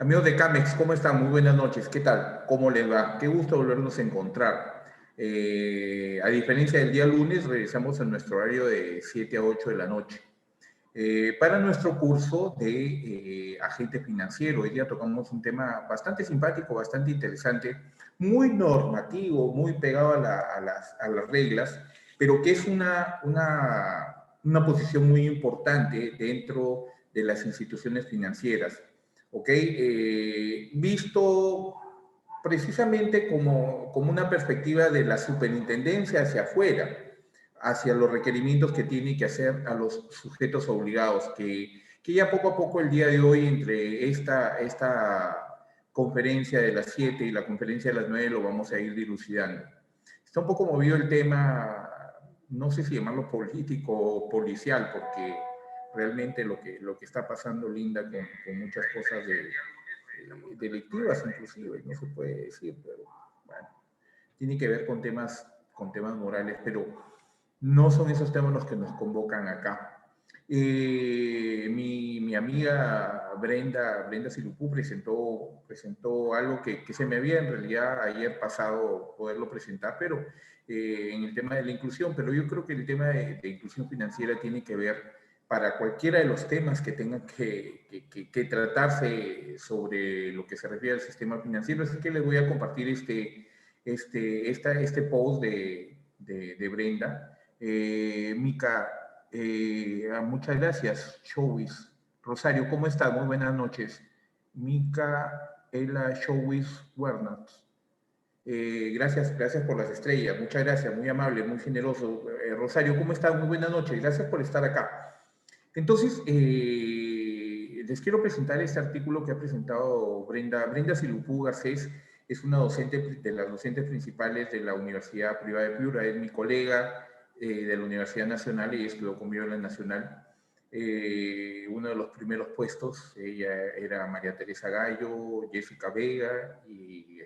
Amigos de Camex, ¿cómo están? Muy buenas noches. ¿Qué tal? ¿Cómo les va? Qué gusto volvernos a encontrar. A diferencia del día lunes, regresamos en nuestro horario de 7 a 8 de la noche. Para nuestro curso de agente financiero, hoy día tocamos un tema bastante simpático, bastante interesante, muy normativo, muy pegado a las reglas, pero que es una posición muy importante dentro de las instituciones financieras. ¿Ok? Visto precisamente como una perspectiva de la superintendencia hacia afuera, hacia los requerimientos que tiene que hacer a los sujetos obligados, que ya poco a poco el día de hoy, entre esta conferencia de las 7 y la conferencia de las 9, lo vamos a ir dilucidando. Está un poco movido el tema, no sé si llamarlo político o policial, porque realmente lo que está pasando, Linda, con muchas cosas delictivas inclusive, no se puede decir, pero bueno, tiene que ver con temas morales, pero no son esos temas los que nos convocan acá. Mi amiga Brenda Silupú presentó algo que se me había en realidad ayer pasado poderlo presentar, pero en el tema de la inclusión, pero yo creo que el tema de inclusión financiera tiene que ver para cualquiera de los temas que tengan que tratarse sobre lo que se refiere al sistema financiero. Así que les voy a compartir este post de Brenda. Mica, muchas gracias. Showis. Rosario, ¿cómo estás? Muy buenas noches. Mica, Ela, Showis, Wernat. Gracias por las estrellas. Muchas gracias, muy amable, muy generoso. Rosario, ¿cómo estás? Muy buenas noches. Gracias por estar acá. Entonces, les quiero presentar este artículo que ha presentado Brenda. Brenda Silupú Garcés es una docente de las docentes principales de la Universidad Privada de Piura, es mi colega de la Universidad Nacional y estudió conmigo en la Nacional. Uno de los primeros puestos, ella era María Teresa Gallo, Jessica Vega y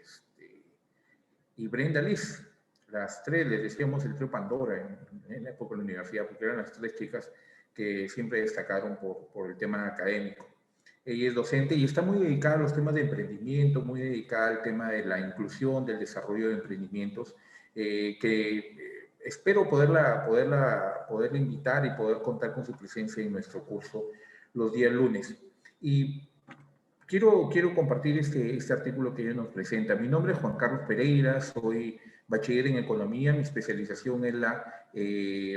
Brenda Liz. Las tres, les decíamos el trío Pandora en la época de la universidad, porque eran las tres chicas que siempre destacaron por el tema académico. Ella es docente y está muy dedicada a los temas de emprendimiento, muy dedicada al tema de la inclusión, del desarrollo de emprendimientos, espero poderla invitar y poder contar con su presencia en nuestro curso los días lunes. Y quiero compartir este artículo que ella nos presenta. Mi nombre es Juan Carlos Pereira, soy bachiller en Economía, mi especialización es la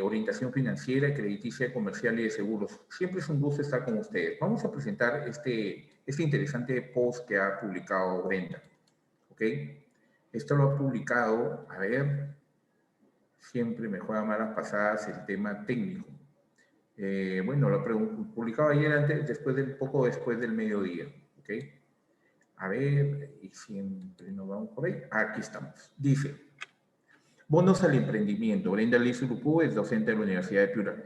orientación financiera, crediticia, comercial y de seguros. Siempre es un gusto estar con ustedes. Vamos a presentar este interesante post que ha publicado Brenda. ¿Ok? Esto lo ha publicado, a ver, siempre me juega malas pasadas el tema técnico. Bueno, lo publicado ayer poco después del mediodía. ¿Ok? A ver, y siempre nos vamos por ahí. Aquí estamos. Dice, bonos al emprendimiento. Brenda Liz Urupú es docente de la Universidad de Piura.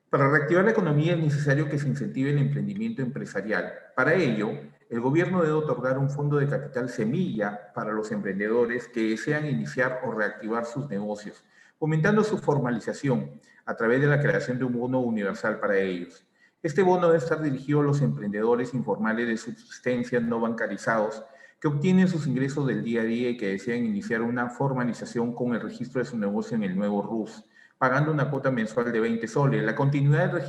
Para reactivar la economía es necesario que se incentive el emprendimiento empresarial. Para ello, el gobierno debe otorgar un fondo de capital semilla para los emprendedores que desean iniciar o reactivar sus negocios, fomentando su formalización a través de la creación de un bono universal para ellos. Este bono debe estar dirigido a los emprendedores informales de subsistencia no bancarizados que obtienen sus ingresos del día a día y que desean iniciar una formalización con el registro de su negocio en el nuevo RUS, pagando una cuota mensual de 20 soles. La continuidad del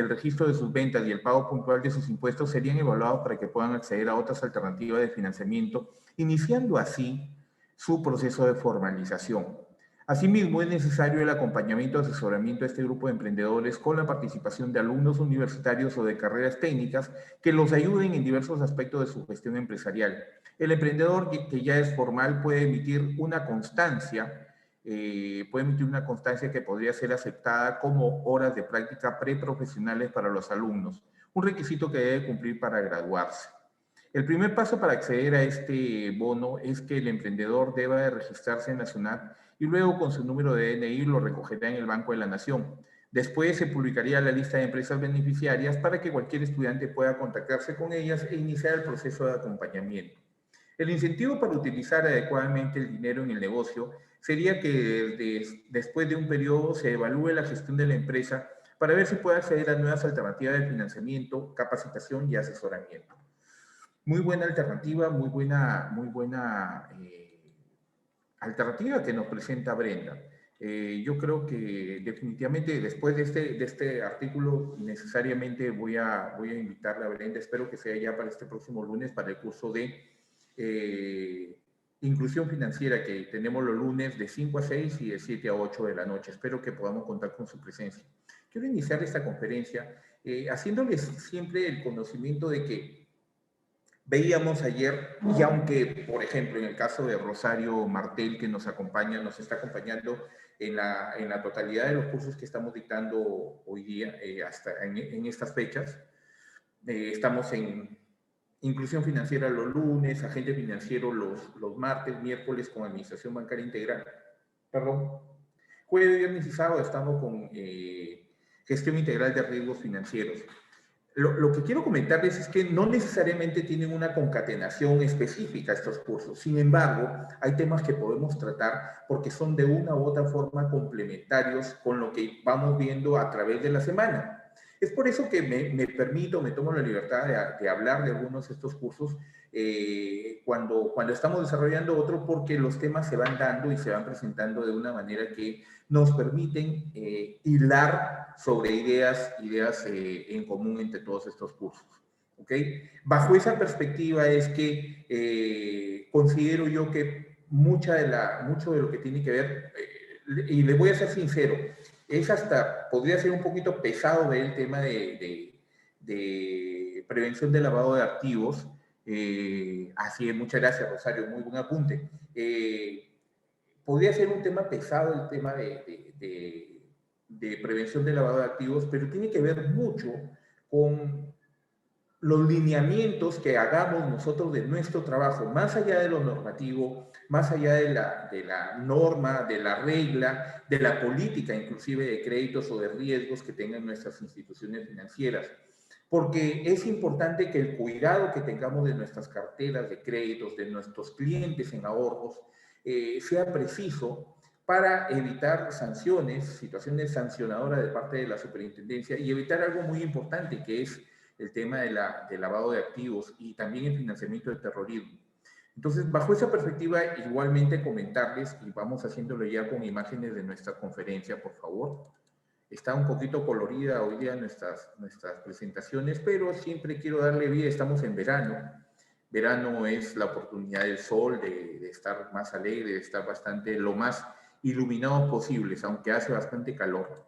registro de sus ventas y el pago puntual de sus impuestos serían evaluados para que puedan acceder a otras alternativas de financiamiento, iniciando así su proceso de formalización. Asimismo, es necesario el acompañamiento y asesoramiento a este grupo de emprendedores con la participación de alumnos universitarios o de carreras técnicas que los ayuden en diversos aspectos de su gestión empresarial. El emprendedor que ya es formal puede emitir una constancia que podría ser aceptada como horas de práctica preprofesionales para los alumnos, un requisito que debe cumplir para graduarse. El primer paso para acceder a este bono es que el emprendedor deba de registrarse en la SUNAT y luego con su número de DNI lo recogerá en el Banco de la Nación. Después se publicaría la lista de empresas beneficiarias para que cualquier estudiante pueda contactarse con ellas e iniciar el proceso de acompañamiento. El incentivo para utilizar adecuadamente el dinero en el negocio sería que después de un periodo se evalúe la gestión de la empresa para ver si puede acceder a nuevas alternativas de financiamiento, capacitación y asesoramiento. Muy buena alternativa, muy buena alternativa que nos presenta Brenda. Yo creo que definitivamente después de este artículo necesariamente voy a invitarla a Brenda, espero que sea ya para este próximo lunes, para el curso de inclusión financiera que tenemos los lunes de 5 a 6 y de 7 a 8 de la noche. Espero que podamos contar con su presencia. Quiero iniciar esta conferencia haciéndoles siempre el conocimiento de que veíamos ayer, y aunque, por ejemplo, en el caso de Rosario Martel, que nos está acompañando en la totalidad de los cursos que estamos dictando hoy día, hasta en estas fechas, estamos en inclusión financiera los lunes, agente financiero los martes, miércoles con administración bancaria integral, perdón, jueves, viernes y sábado estamos con gestión integral de riesgos financieros. Lo que quiero comentarles es que no necesariamente tienen una concatenación específica estos cursos. Sin embargo, hay temas que podemos tratar porque son de una u otra forma complementarios con lo que vamos viendo a través de la semana. Es por eso que me tomo la libertad de hablar de algunos de estos cursos cuando estamos desarrollando otro, porque los temas se van dando y se van presentando de una manera que nos permiten hilar sobre ideas en común entre todos estos cursos. ¿Okay? Bajo esa perspectiva es que considero yo que mucho de lo que tiene que ver, y le voy a ser sincero, podría ser un poquito pesado ver el tema de prevención del lavado de activos. Así es, muchas gracias, Rosario, muy buen apunte. Podría ser un tema pesado el tema de prevención del lavado de activos, pero tiene que ver mucho con los lineamientos que hagamos nosotros de nuestro trabajo, más allá de lo normativo, más allá de la norma, de la regla, de la política inclusive de créditos o de riesgos que tengan nuestras instituciones financieras. Porque es importante que el cuidado que tengamos de nuestras carteras de créditos, de nuestros clientes en ahorros, sea preciso para evitar sanciones, situaciones sancionadoras de parte de la superintendencia y evitar algo muy importante que es el tema de lavado de activos y también el financiamiento del terrorismo. Entonces, bajo esa perspectiva, igualmente comentarles, y vamos haciéndolo ya con imágenes de nuestra conferencia, por favor. Está un poquito colorida hoy día nuestras presentaciones, pero siempre quiero darle vida, estamos en verano. Verano es la oportunidad del sol, de estar más alegre, de estar lo más iluminados posibles, aunque hace bastante calor.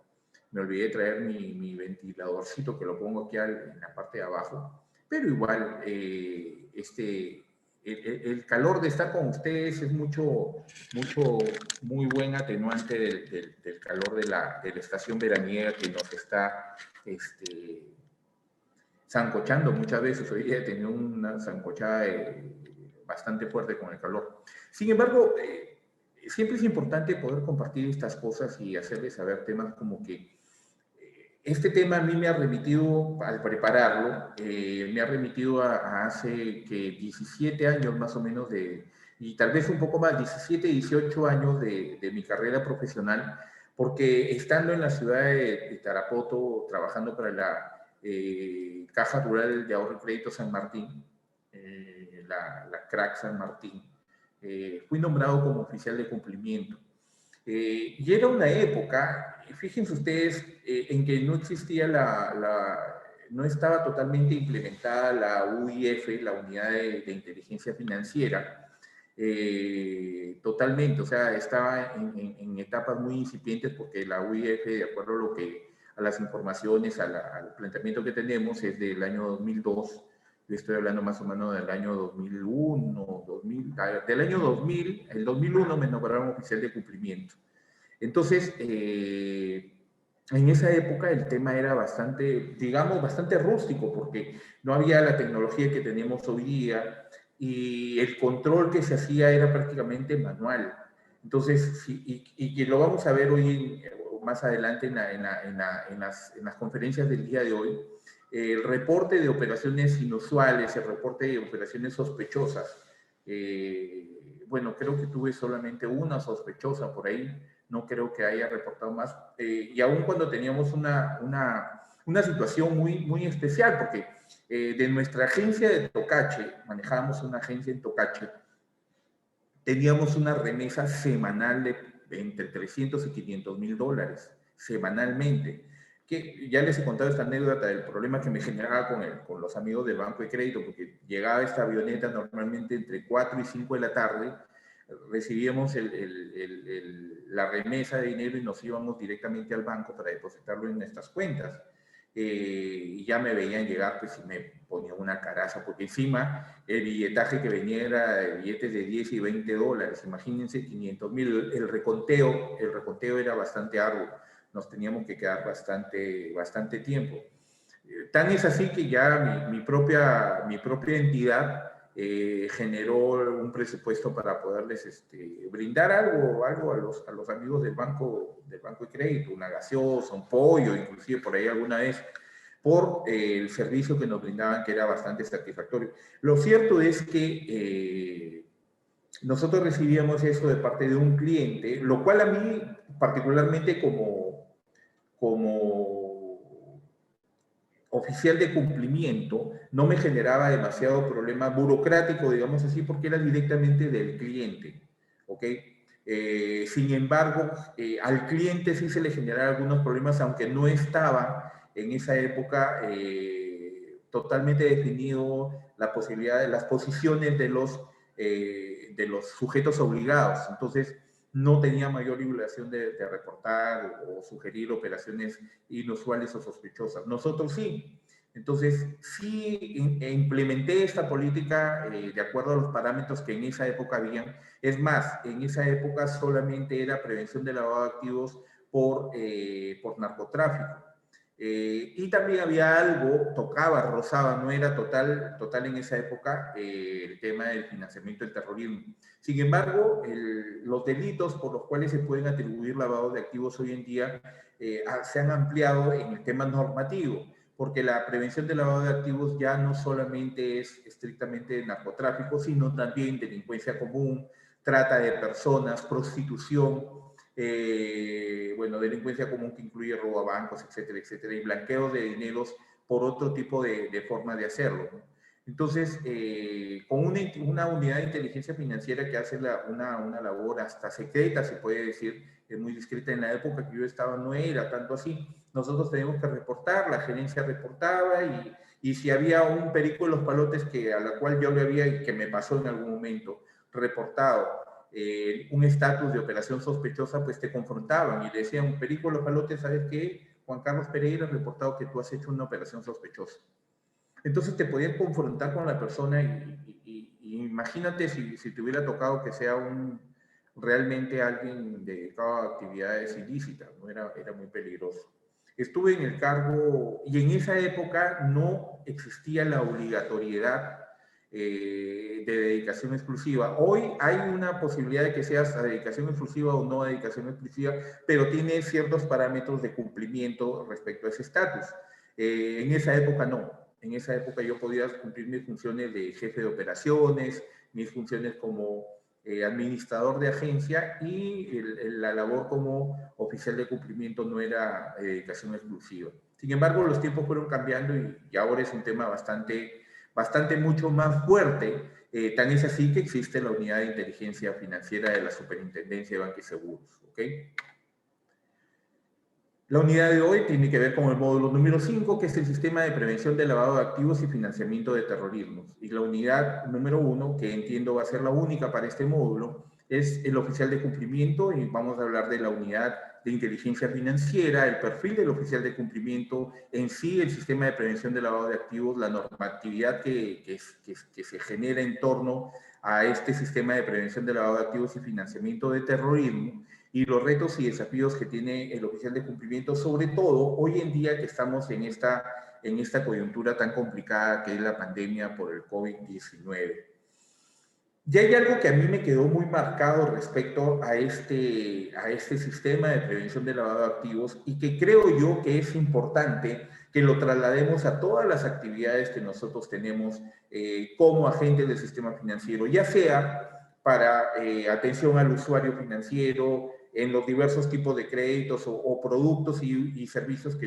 Me olvidé de traer mi ventiladorcito, que lo pongo aquí en la parte de abajo, pero igual el calor de estar con ustedes es muy buen atenuante del calor de la estación veraniega que nos está sancochando muchas veces. Hoy día he tenido una sancochada bastante fuerte con el calor. Sin embargo, siempre es importante poder compartir estas cosas y hacerles saber temas como que este tema a mí me ha remitido, al prepararlo, me ha remitido a hace 17 años más o menos y tal vez un poco más, 17, 18 años de mi carrera profesional, porque estando en la ciudad de Tarapoto, trabajando para la Caja Rural de Ahorro y Crédito San Martín, la CRAC San Martín, fui nombrado como oficial de cumplimiento. Y era una época, fíjense ustedes, en que no existía no estaba totalmente implementada la UIF, la Unidad de Inteligencia Financiera, totalmente, o sea, estaba en etapas muy incipientes, porque la UIF, de acuerdo a las informaciones, al planteamiento que tenemos, es del año 2002. Yo estoy hablando más o menos del año 2001, del año 2000, el 2001 me nombraron oficial de cumplimiento. Entonces, en esa época el tema era bastante rústico, porque no había la tecnología que tenemos hoy día y el control que se hacía era prácticamente manual. Entonces, y lo vamos a ver hoy, más adelante en las conferencias del día de hoy, el reporte de operaciones inusuales, el reporte de operaciones sospechosas. Bueno, creo que tuve solamente una sospechosa por ahí, no creo que haya reportado más, y aún cuando teníamos una situación muy especial, porque de nuestra agencia de Tocache, manejábamos una agencia en Tocache, teníamos una remesa semanal de entre 300 y 500 mil dólares, semanalmente. Que ya les he contado esta anécdota del problema que me generaba con los amigos del banco de crédito, porque llegaba esta avioneta normalmente entre 4 y 5 de la tarde, recibíamos la remesa de dinero y nos íbamos directamente al banco para depositarlo en nuestras cuentas. Y ya me veían llegar, pues, y me ponía una caraza, porque encima el billetaje que venía era de billetes de 10 y 20 dólares, imagínense 500 mil, el reconteo era bastante arduo, nos teníamos que quedar bastante tiempo. Tan es así que ya mi propia entidad generó un presupuesto para poderles brindar algo a los amigos del banco de crédito, una gaseosa, un pollo, inclusive por ahí alguna vez, por el servicio que nos brindaban, que era bastante satisfactorio. Lo cierto es que nosotros recibíamos eso de parte de un cliente, lo cual a mí particularmente como oficial de cumplimiento no me generaba demasiado problema burocrático, digamos así, porque era directamente del cliente, ¿ok? Sin embargo, al cliente sí se le generaron algunos problemas, aunque no estaba en esa época totalmente definido la posibilidad de las posiciones de los sujetos obligados. Entonces, no tenía mayor obligación de reportar o sugerir operaciones inusuales o sospechosas. Nosotros sí. Entonces, sí implementé esta política de acuerdo a los parámetros que en esa época habían. Es más, en esa época solamente era prevención de lavado de activos por narcotráfico. Y también había algo, rozaba, no era total en esa época el tema del financiamiento del terrorismo. Sin embargo, los delitos por los cuales se pueden atribuir lavado de activos hoy en día se han ampliado en el tema normativo, porque la prevención del lavado de activos ya no solamente es estrictamente narcotráfico, sino también delincuencia común, trata de personas, prostitución, bueno, delincuencia común que incluye robo a bancos, etcétera, etcétera, y blanqueo de dineros por otro tipo de forma de hacerlo, ¿no? Entonces, con una unidad de inteligencia financiera que hace una labor hasta secreta, se puede decir, muy discreta. En la época que yo estaba no era tanto así. Nosotros teníamos que reportar, la gerencia reportaba, y si había un perico en los palotes a la cual yo le había, y que me pasó en algún momento, reportado un estatus de operación sospechosa, pues te confrontaban y le decían: perico en los palotes, ¿sabes qué? Juan Carlos Pereira ha reportado que tú has hecho una operación sospechosa. Entonces te podían confrontar con la persona y imagínate si te hubiera tocado que sea realmente alguien dedicado a actividades ilícitas, ¿no? Era muy peligroso. Estuve en el cargo y en esa época no existía la obligatoriedad de dedicación exclusiva. Hoy hay una posibilidad de que seas a dedicación exclusiva o no a dedicación exclusiva, pero tiene ciertos parámetros de cumplimiento respecto a ese estatus. En esa época no. En esa época yo podía cumplir mis funciones de jefe de operaciones, mis funciones como administrador de agencia, y la labor como oficial de cumplimiento no era dedicación exclusiva. Sin embargo, los tiempos fueron cambiando y ahora es un tema bastante mucho más fuerte. Tan es así que existe la unidad de inteligencia financiera de la Superintendencia de Banca y Seguros, ¿ok? La unidad de hoy tiene que ver con el módulo número 5, que es el sistema de prevención de lavado de activos y financiamiento de terrorismo. Y la unidad número 1, que entiendo va a ser la única para este módulo, es el oficial de cumplimiento, y vamos a hablar de la unidad de inteligencia financiera, el perfil del oficial de cumplimiento, en sí el sistema de prevención de lavado de activos, la normatividad que se genera en torno a este sistema de prevención de lavado de activos y financiamiento de terrorismo, y los retos y desafíos que tiene el oficial de cumplimiento, sobre todo hoy en día que estamos en esta coyuntura tan complicada que es la pandemia por el COVID-19. Y hay algo que a mí me quedó muy marcado respecto a este sistema de prevención de lavado de activos, y que creo yo que es importante que lo traslademos a todas las actividades que nosotros tenemos como agentes del sistema financiero, ya sea para atención al usuario financiero, en los diversos tipos de créditos o productos y servicios que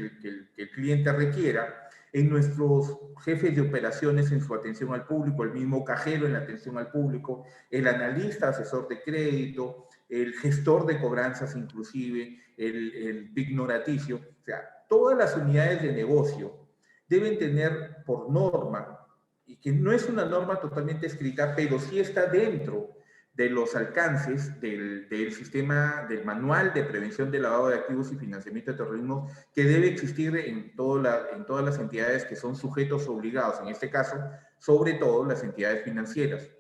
el cliente requiera, en nuestros jefes de operaciones en su atención al público, el mismo cajero en la atención al público, el analista asesor de crédito, el gestor de cobranzas inclusive, el pignoraticio, o sea, todas las unidades de negocio deben tener por norma, y que no es una norma totalmente escrita, pero sí está dentro de los alcances del sistema, del manual de prevención de lavado de activos y financiamiento de terrorismo, que debe existir en todas las entidades que son sujetos obligados, en este caso, sobre todo las entidades financieras.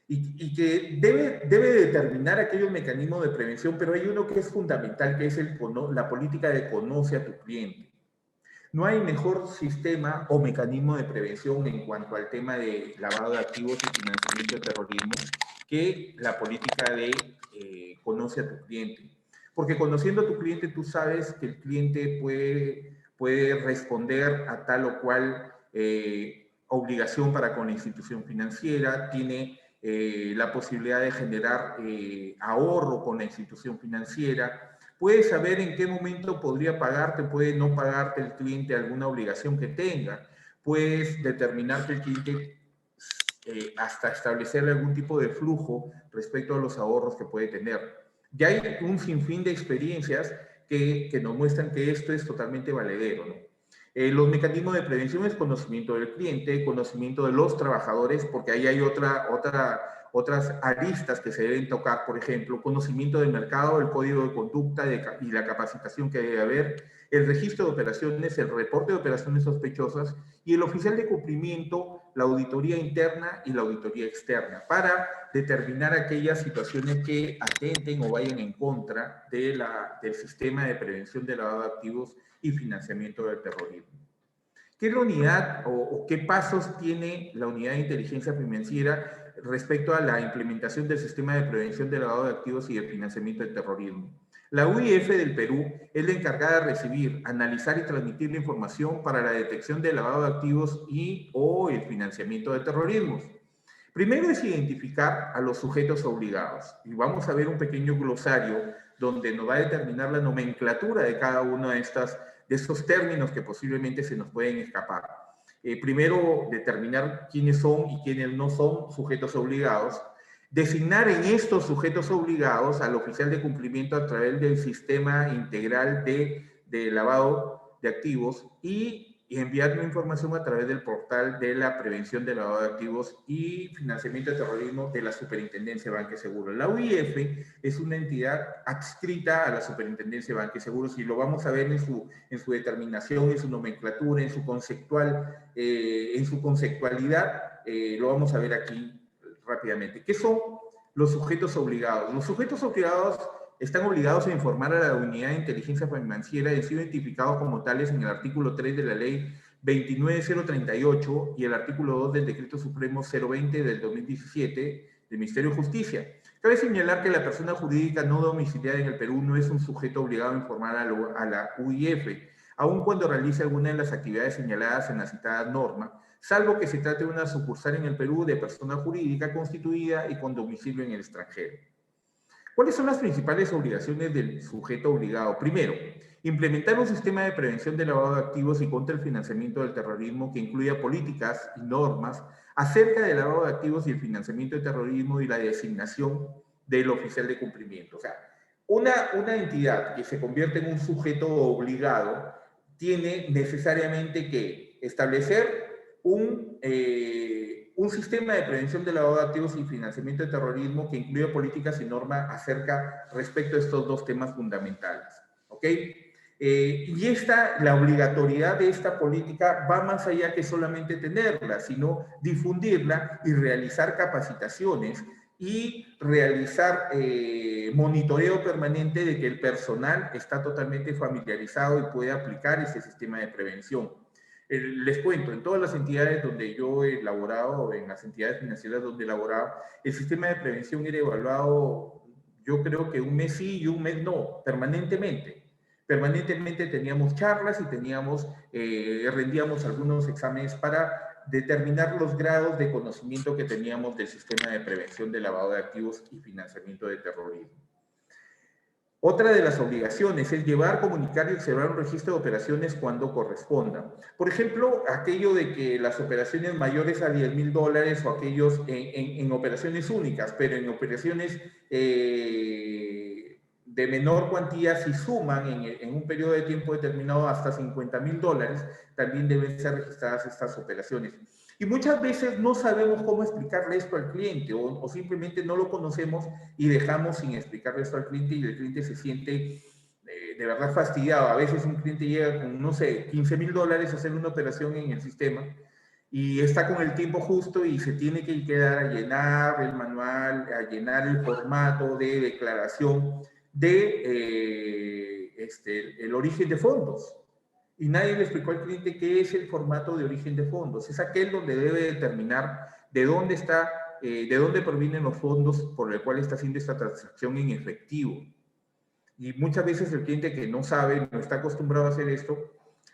Y que debe determinar aquellos mecanismos de prevención, pero hay uno que es fundamental, que es la política de conoce a tu cliente. No hay mejor sistema o mecanismo de prevención en cuanto al tema de lavado de activos y financiamiento de terrorismo que la política de conoce a tu cliente. Porque conociendo a tu cliente, tú sabes que el cliente puede responder a tal o cual obligación para con la institución financiera, tiene la posibilidad de generar ahorro con la institución financiera, puedes saber en qué momento podría pagarte, puede no pagarte el cliente alguna obligación que tenga, puedes determinar que el cliente hasta establecerle algún tipo de flujo respecto a los ahorros que puede tener. Ya hay un sinfín de experiencias que nos muestran que esto es totalmente valedero, ¿no? Los mecanismos de prevención es conocimiento del cliente, conocimiento de los trabajadores, porque ahí hay otras aristas que se deben tocar, por ejemplo, conocimiento del mercado, el código de conducta y la capacitación que debe haber, el registro de operaciones, el reporte de operaciones sospechosas y el oficial de cumplimiento, la auditoría interna y la auditoría externa, para determinar aquellas situaciones que atenten o vayan en contra del sistema de prevención de lavado de activos y financiamiento del terrorismo. ¿Qué es la unidad o qué pasos tiene la unidad de inteligencia financiera respecto a la implementación del sistema de prevención de lavado de activos y de financiamiento del terrorismo? La UIF del Perú es la encargada de recibir, analizar y transmitir la información para la detección del lavado de activos o el financiamiento de terrorismo. Primero es identificar a los sujetos obligados. Y vamos a ver un pequeño glosario donde nos va a determinar la nomenclatura de cada uno de estos términos que posiblemente se nos pueden escapar. Primero, determinar quiénes son y quiénes no son sujetos obligados. Designar en estos sujetos obligados al oficial de cumplimiento a través del sistema integral de lavado de activos y enviar la información a través del portal de la prevención del lavado de activos y financiamiento de terrorismo de la Superintendencia de Banca y Seguros. La UIF es una entidad adscrita a la Superintendencia de Banca y Seguros y lo vamos a ver en su determinación, en su nomenclatura, en su conceptualidad, lo vamos a ver aquí rápidamente. ¿Qué son los sujetos obligados? Los sujetos obligados están obligados a informar a la Unidad de Inteligencia Financiera y son identificados como tales en el artículo 3 de la Ley 29038 y el artículo 2 del Decreto Supremo 020 del 2017 del Ministerio de Justicia. Cabe señalar que la persona jurídica no domiciliada en el Perú no es un sujeto obligado a informar a la UIF, aun cuando realice alguna de las actividades señaladas en la citada norma, salvo que se trate de una sucursal en el Perú de persona jurídica constituida y con domicilio en el extranjero. ¿Cuáles son las principales obligaciones del sujeto obligado? Primero, implementar un sistema de prevención del lavado de activos y contra el financiamiento del terrorismo que incluya políticas y normas acerca del lavado de activos y el financiamiento del terrorismo y la designación del oficial de cumplimiento. O sea, una entidad que se convierte en un sujeto obligado tiene necesariamente que establecer un sistema de prevención del lavado de activos y financiamiento de terrorismo que incluya políticas y normas respecto a estos dos temas fundamentales. ¿Ok? La obligatoriedad de esta política va más allá que solamente tenerla, sino difundirla y realizar capacitaciones y realizar monitoreo permanente de que el personal está totalmente familiarizado y puede aplicar ese sistema de prevención. Les cuento, en todas las entidades donde yo he laborado, en las entidades financieras donde he laborado, el sistema de prevención era evaluado, yo creo que un mes sí y un mes no, permanentemente. Permanentemente teníamos charlas y rendíamos algunos exámenes para determinar los grados de conocimiento que teníamos del sistema de prevención de lavado de activos y financiamiento de terrorismo. Otra de las obligaciones es llevar, comunicar y observar un registro de operaciones cuando corresponda. Por ejemplo, aquello de que las operaciones mayores a $10,000 o aquellos en operaciones únicas, pero en operaciones de menor cuantía, si suman en un periodo de tiempo determinado hasta $50,000, también deben ser registradas estas operaciones. Y muchas veces no sabemos cómo explicarle esto al cliente o simplemente no lo conocemos y dejamos sin explicarle esto al cliente y el cliente se siente de verdad fastidiado. A veces un cliente llega con, no sé, $15,000 a hacer una operación en el sistema y está con el tiempo justo y se tiene que quedar a llenar el manual, a llenar el formato de declaración de el origen de fondos. Y nadie le explicó al cliente qué es el formato de origen de fondos. Es aquel donde debe determinar de dónde está, de dónde provienen los fondos por el cual está haciendo esta transacción en efectivo. Y muchas veces el cliente que no sabe, no está acostumbrado a hacer esto,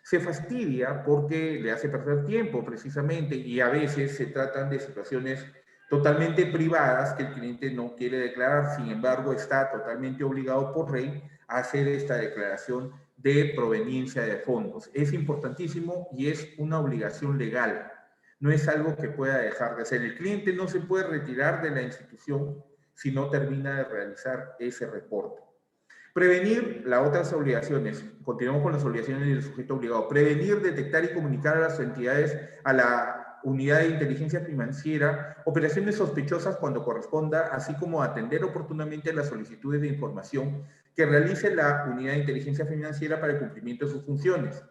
se fastidia porque le hace perder tiempo precisamente y a veces se tratan de situaciones totalmente privadas que el cliente no quiere declarar, sin embargo está totalmente obligado por ley a hacer esta declaración de proveniencia de fondos. Es importantísimo y es una obligación legal, no es algo que pueda dejar de hacer. El cliente no se puede retirar de la institución si no termina de realizar ese reporte. Prevenir las otras obligaciones. Continuamos con las obligaciones del sujeto obligado. Prevenir, detectar y comunicar a las entidades, a la unidad de inteligencia financiera, operaciones sospechosas cuando corresponda, así como atender oportunamente las solicitudes de información que realice la unidad de inteligencia financiera para el cumplimiento de sus funciones.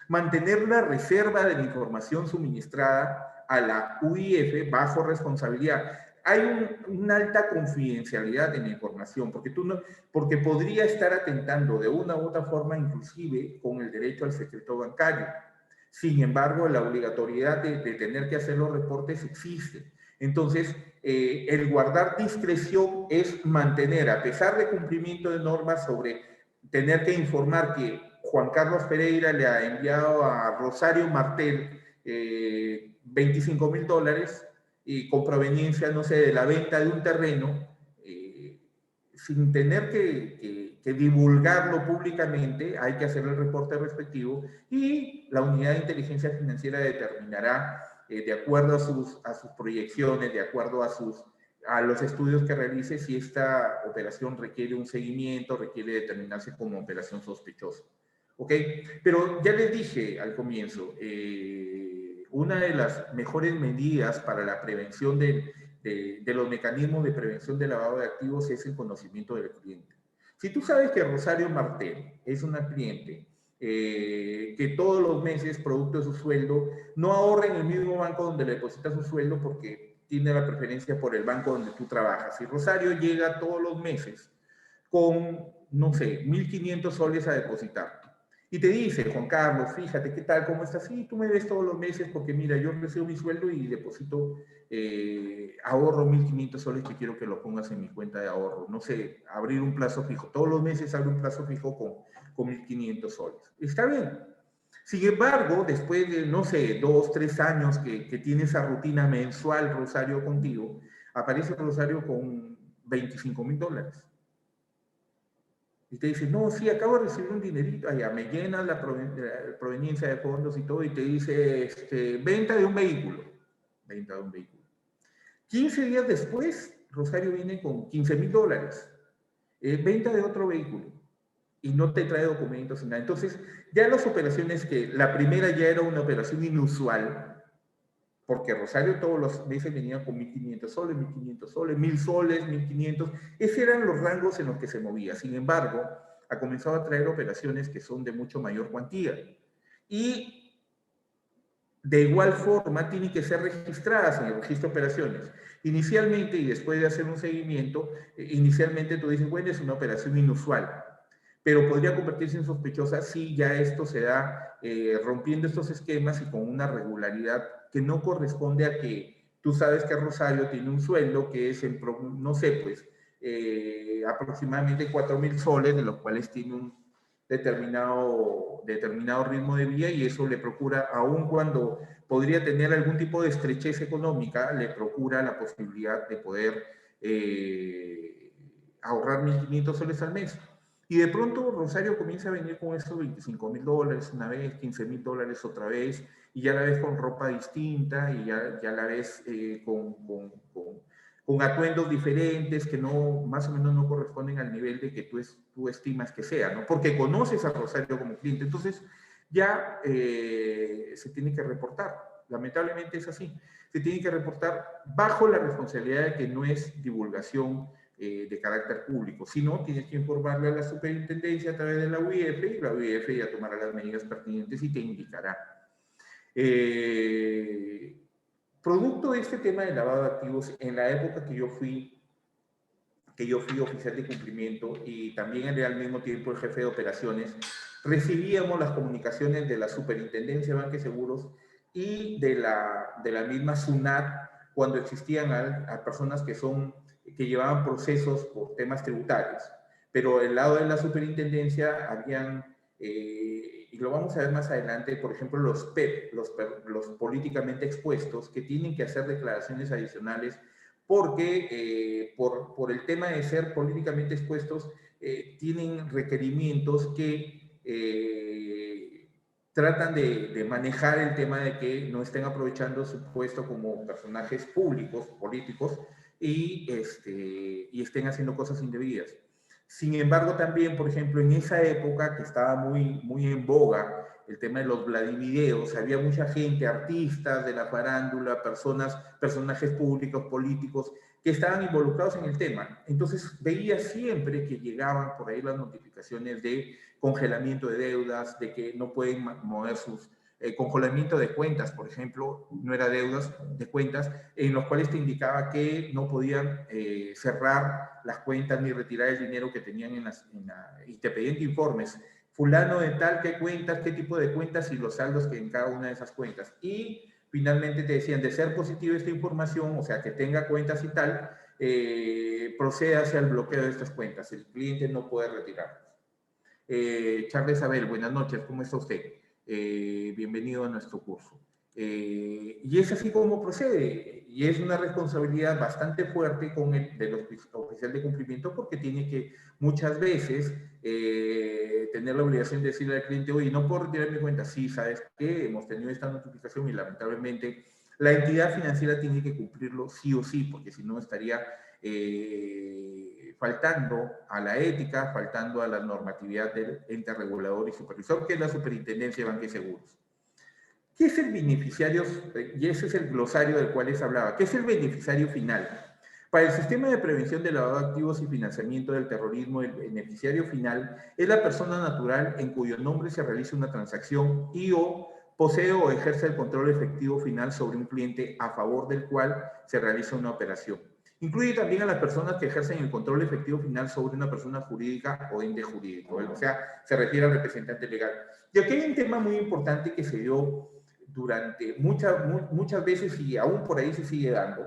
Mantener la reserva de la información suministrada a la UIF bajo responsabilidad. Hay una alta confidencialidad en la información, porque podría estar atentando de una u otra forma, inclusive con el derecho al secreto bancario. Sin embargo, la obligatoriedad de tener que hacer los reportes existe. Entonces, el guardar discreción es mantener, a pesar de cumplimiento de normas sobre tener que informar que Juan Carlos Pereira le ha enviado a Rosario Martel $25,000 y con proveniencia, no sé, de la venta de un terreno, sin tener que divulgarlo públicamente, hay que hacer el reporte respectivo y la unidad de inteligencia financiera determinará, de acuerdo a sus proyecciones, de acuerdo a los estudios que realice, si esta operación requiere un seguimiento, requiere determinarse como operación sospechosa. ¿Ok? Pero ya les dije al comienzo, una de las mejores medidas para la prevención de los mecanismos de prevención de lavado de activos es el conocimiento del cliente. Si tú sabes que Rosario Martel es una cliente que todos los meses, producto de su sueldo, no ahorra en el mismo banco donde le deposita su sueldo porque tiene la preferencia por el banco donde tú trabajas. Si Rosario llega todos los meses con, no sé, 1,500 soles a depositar, y te dice, Juan Carlos, fíjate, ¿qué tal? ¿Cómo estás? Sí, tú me ves todos los meses porque mira, yo recibo mi sueldo y deposito, ahorro 1,500 soles que quiero que lo pongas en mi cuenta de ahorro. No sé, abrir un plazo fijo. Todos los meses abro un plazo fijo con 1,500 soles. Está bien. Sin embargo, después de, no sé, 2, 3 años que tiene esa rutina mensual, Rosario, contigo, aparece Rosario con $25,000. Y te dice, no, sí, acabo de recibir un dinerito, allá me llena la proveniencia de fondos y todo, y te dice, venta de un vehículo. Venta de un vehículo. 15 días después, Rosario viene con $15,000. Venta de otro vehículo. Y no te trae documentos ni nada. Entonces, ya las operaciones que, la primera ya era una operación inusual, porque Rosario todos los meses venía con 1,500 soles, 1,500 soles, 1,000 soles, 1,500. Esos eran los rangos en los que se movía. Sin embargo, ha comenzado a traer operaciones que son de mucho mayor cuantía. Y de igual forma tienen que ser registradas en el registro de operaciones. Inicialmente, y después de hacer un seguimiento, inicialmente tú dices, bueno, es una operación inusual, pero podría convertirse en sospechosa si ya esto se da rompiendo estos esquemas y con una regularidad que no corresponde a que tú sabes que Rosario tiene un sueldo que es, no sé, pues aproximadamente 4,000 soles, de los cuales tiene un determinado ritmo de vida y eso le procura, aun cuando podría tener algún tipo de estrechez económica, le procura la posibilidad de poder ahorrar 1,500 soles al mes. Y de pronto Rosario comienza a venir con esos $25.000 una vez, $15.000 otra vez, y ya la ves con ropa distinta, y ya la ves con atuendos diferentes que no, más o menos no corresponden al nivel de que tú estimas que sea, ¿no? Porque conoces a Rosario como cliente, entonces ya se tiene que reportar. Lamentablemente es así. Se tiene que reportar bajo la responsabilidad de que no es divulgación de carácter público, sino tienes que informarle a la superintendencia a través de la UIF, y la UIF ya tomará las medidas pertinentes y te indicará. Producto de este tema de lavado de activos, en la época que yo fui oficial de cumplimiento y también era al mismo tiempo el jefe de operaciones, recibíamos las comunicaciones de la Superintendencia de Banca y Seguros y de la misma SUNAT cuando existían a personas que llevaban procesos por temas tributarios. Pero del lado de la Superintendencia habían, y lo vamos a ver más adelante, por ejemplo, los PEP, los políticamente expuestos, que tienen que hacer declaraciones adicionales porque por el tema de ser políticamente expuestos, tienen requerimientos que tratan de manejar el tema de que no estén aprovechando su puesto como personajes públicos, políticos, y estén haciendo cosas indebidas. Sin embargo, también, por ejemplo, en esa época que estaba muy en boga el tema de los Vladimireos, había mucha gente, artistas de la farándula, personajes públicos, políticos, que estaban involucrados en el tema. Entonces veía siempre que llegaban por ahí las notificaciones de congelamiento de deudas, de que no pueden mover sus congelamiento de cuentas, por ejemplo, no era deudas, de cuentas, en los cuales te indicaba que no podían cerrar las cuentas ni retirar el dinero que tenían y te pedían informes. Fulano de tal, qué cuentas, qué tipo de cuentas y los saldos que en cada una de esas cuentas. Y finalmente te decían, de ser positiva esta información, o sea, que tenga cuentas y tal, proceda hacia el bloqueo de estas cuentas. El cliente no puede retirarlas. Charles Abel, buenas noches, ¿cómo está usted? Bienvenido a nuestro curso. Y es así como procede, y es una responsabilidad bastante fuerte del oficial de cumplimiento, porque tiene que muchas veces tener la obligación de decirle al cliente, oye, no puedo retirar mi cuenta. Sí, ¿sabes qué? Hemos tenido esta notificación y lamentablemente la entidad financiera tiene que cumplirlo sí o sí, porque si no estaría faltando a la ética, faltando a la normatividad del ente regulador y supervisor, que es la Superintendencia de Banca y Seguros. ¿Qué es el beneficiario? Y ese es el glosario del cual les hablaba. ¿Qué es el beneficiario final? Para el sistema de prevención de lavado de activos y financiamiento del terrorismo, el beneficiario final es la persona natural en cuyo nombre se realiza una transacción y o posee o ejerce el control efectivo final sobre un cliente a favor del cual se realiza una operación. Incluye también a las personas que ejercen el control efectivo final sobre una persona jurídica o ente jurídico, o sea, se refiere al representante legal. Y aquí hay un tema muy importante que se dio durante muchas veces y aún por ahí se sigue dando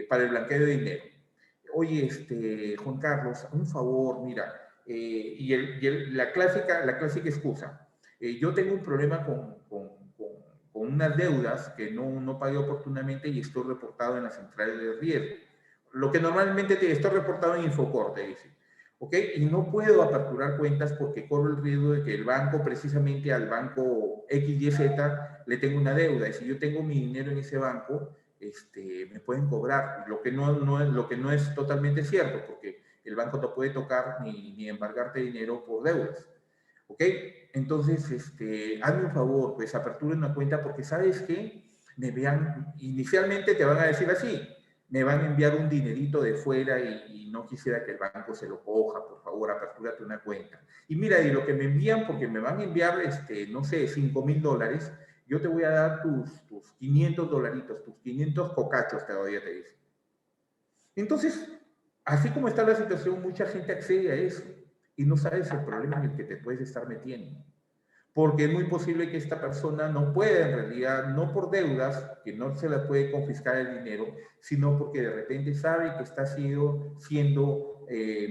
para el blanqueo de dinero. Oye, Juan Carlos, un favor, mira, la clásica excusa. Yo tengo un problema con unas deudas que no pagué oportunamente y estoy reportado en las centrales de riesgo. Lo que normalmente estoy reportado en Infocor, te dice. ¿Ok? Y no puedo aperturar cuentas porque corro el riesgo de que el banco, precisamente al banco XYZ, le tengo una deuda. Y si yo tengo mi dinero en ese banco, me pueden cobrar. Lo que no es totalmente cierto, porque el banco no puede tocar ni embargarte dinero por deudas. ¿Ok? Entonces, hazme un favor, pues apertura una cuenta porque ¿sabes qué? Inicialmente te van a decir así, me van a enviar un dinerito de fuera y no quisiera que el banco se lo coja, por favor, apertúrate una cuenta. Y mira, y lo que me envían, porque me van a enviar, no sé, $5,000, yo te voy a dar tus $500, tus 500 cocachos todavía te dicen. Entonces, así como está la situación, mucha gente accede a eso y no sabes el problema en el que te puedes estar metiendo. Porque es muy posible que esta persona no pueda, en realidad, no por deudas, que no se le puede confiscar el dinero, sino porque de repente sabe que está siendo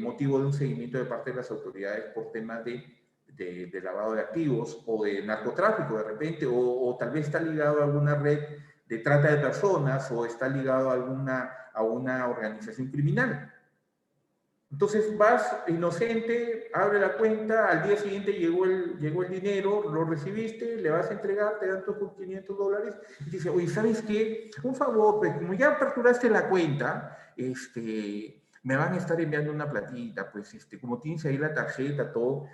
motivo de un seguimiento de parte de las autoridades por temas de lavado de activos o de narcotráfico de repente, o tal vez está ligado a alguna red de trata de personas o está ligado a una organización criminal. Entonces vas inocente, abre la cuenta, al día siguiente llegó el dinero, lo recibiste, le vas a entregar, te dan tus $500 y dice, oye, ¿sabes qué? Un favor, pues como ya aperturaste la cuenta, me van a estar enviando una platita, pues como tienes ahí la tarjeta, todo,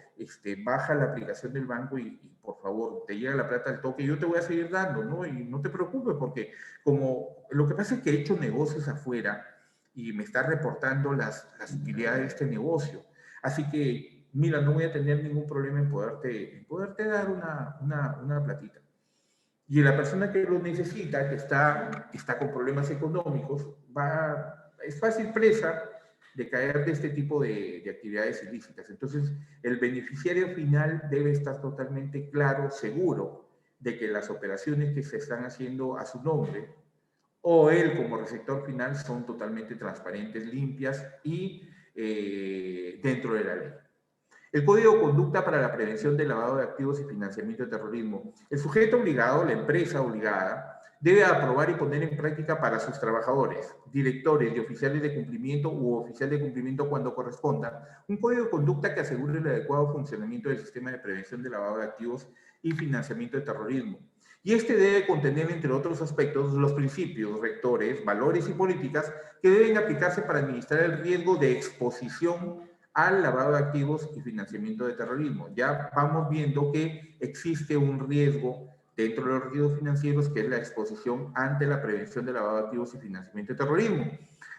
baja la aplicación del banco y por favor, te llega la plata al toque, yo te voy a seguir dando, ¿no? Y no te preocupes porque como lo que pasa es que he hecho negocios afuera, y me está reportando las utilidades de este negocio. Así que, mira, no voy a tener ningún problema en poderte dar una platita. Y la persona que lo necesita, que está con problemas económicos, es fácil presa de caer de este tipo de actividades ilícitas. Entonces, el beneficiario final debe estar totalmente claro, seguro, de que las operaciones que se están haciendo a su nombre o él como receptor final son totalmente transparentes, limpias y dentro de la ley. El Código de Conducta para la Prevención del Lavado de Activos y Financiamiento de Terrorismo. El sujeto obligado, la empresa obligada, debe aprobar y poner en práctica para sus trabajadores, directores y oficiales de cumplimiento u oficial de cumplimiento cuando corresponda, un código de conducta que asegure el adecuado funcionamiento del sistema de prevención del lavado de activos y financiamiento de terrorismo. Y este debe contener, entre otros aspectos, los principios rectores, valores y políticas que deben aplicarse para administrar el riesgo de exposición al lavado de activos y financiamiento de terrorismo. Ya vamos viendo que existe un riesgo dentro de los riesgos financieros, que es la exposición ante la prevención del lavado de activos y financiamiento de terrorismo,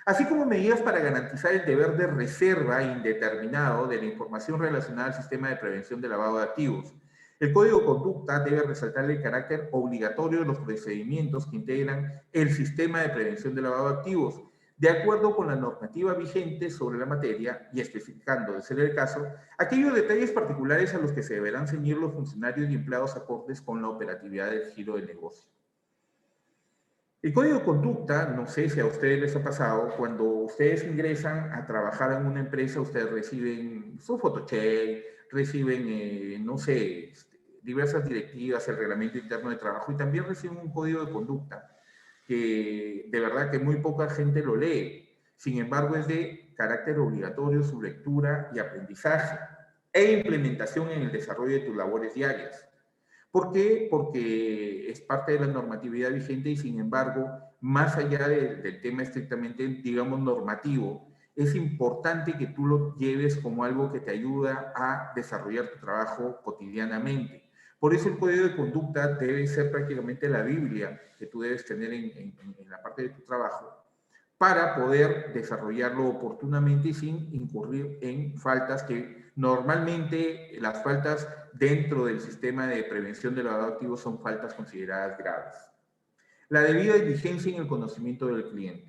así como medidas para garantizar el deber de reserva indeterminado de la información relacionada al sistema de prevención del lavado de activos. El Código de Conducta debe resaltar el carácter obligatorio de los procedimientos que integran el sistema de prevención del lavado de activos, de acuerdo con la normativa vigente sobre la materia y especificando, de ser el caso, aquellos detalles particulares a los que se deberán ceñir los funcionarios y empleados acordes con la operatividad del giro del negocio. El código de conducta, no sé si a ustedes les ha pasado, cuando ustedes ingresan a trabajar en una empresa, ustedes reciben su photocheck, reciben, no sé, diversas directivas, el reglamento interno de trabajo y también reciben un código de conducta que de verdad que muy poca gente lo lee. Sin embargo, es de carácter obligatorio su lectura y aprendizaje e implementación en el desarrollo de tus labores diarias. ¿Por qué? Porque es parte de la normatividad vigente y sin embargo, más allá del tema estrictamente, digamos, normativo, es importante que tú lo lleves como algo que te ayuda a desarrollar tu trabajo cotidianamente. Por eso el código de conducta debe ser prácticamente la Biblia que tú debes tener en la parte de tu trabajo para poder desarrollarlo oportunamente y sin incurrir en faltas que normalmente las faltas dentro del sistema de prevención de lavado de activos son faltas consideradas graves. La debida diligencia en el conocimiento del cliente.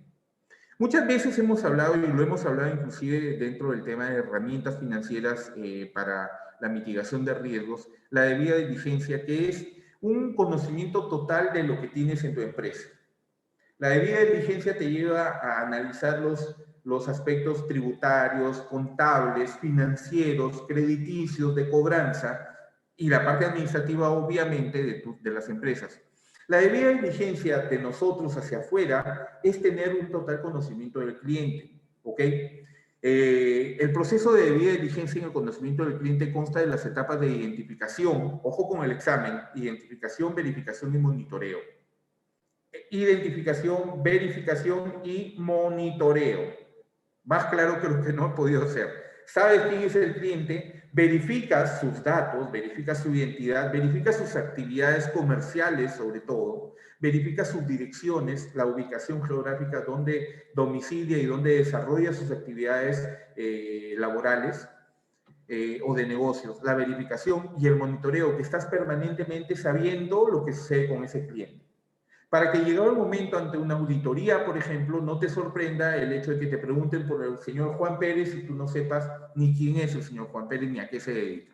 Muchas veces hemos hablado, y lo hemos hablado inclusive dentro del tema de herramientas financieras para la mitigación de riesgos, la debida diligencia, que es un conocimiento total de lo que tienes en tu empresa. La debida diligencia te lleva a analizar los aspectos tributarios, contables, financieros, crediticios, de cobranza y la parte administrativa, obviamente, de las empresas. La debida diligencia de nosotros hacia afuera es tener un total conocimiento del cliente, ¿ok? El proceso de debida diligencia en el conocimiento del cliente consta de las etapas de identificación, ojo con el examen, identificación, verificación y monitoreo. Identificación, verificación y monitoreo. Más claro que lo que no he podido hacer. Sabes quién es el cliente, verificas sus datos, verificas su identidad, verificas sus actividades comerciales sobre todo, verificas sus direcciones, la ubicación geográfica donde domicilia y donde desarrolla sus actividades laborales o de negocios, la verificación y el monitoreo, que estás permanentemente sabiendo lo que sucede con ese cliente. Para que llegado el momento ante una auditoría, por ejemplo, no te sorprenda el hecho de que te pregunten por el señor Juan Pérez y tú no sepas ni quién es el señor Juan Pérez ni a qué se dedica.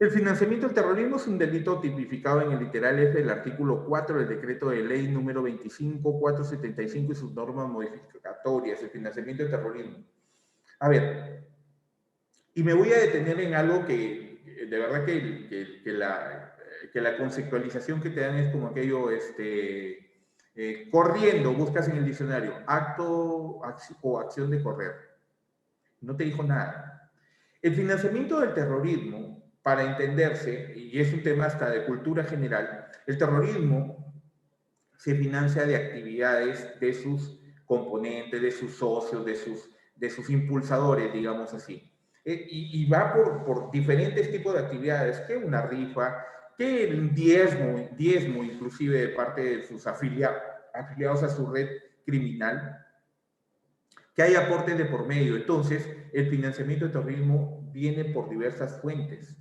El financiamiento del terrorismo es un delito tipificado en el literal F del artículo 4 del decreto de ley número 25.475 y sus normas modificatorias, el financiamiento del terrorismo. A ver, y me voy a detener en algo que de verdad que la conceptualización que te dan es como aquello, corriendo, buscas en el diccionario, acto o acción de correr. No te dijo nada. El financiamiento del terrorismo, para entenderse, y es un tema hasta de cultura general, el terrorismo se financia de actividades de sus componentes, de sus socios, de sus impulsadores, digamos así. Y va por diferentes tipos de actividades, que una rifa, que un diezmo inclusive de parte de sus afiliados a su red criminal, que hay aportes de por medio. Entonces, el financiamiento de terrorismo viene por diversas fuentes.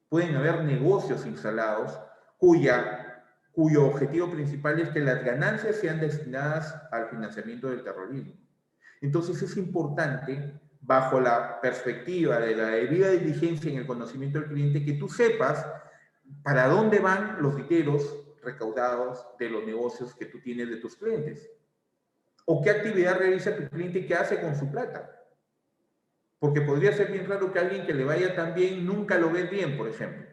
Pueden haber negocios instalados cuyo objetivo principal es que las ganancias sean destinadas al financiamiento del terrorismo. Entonces es importante, bajo la perspectiva de la debida diligencia en el conocimiento del cliente, que tú sepas para dónde van los dineros recaudados de los negocios que tú tienes de tus clientes. O qué actividad realiza tu cliente y qué hace con su plata. Porque podría ser bien raro que alguien que le vaya tan bien nunca lo ve bien, por ejemplo.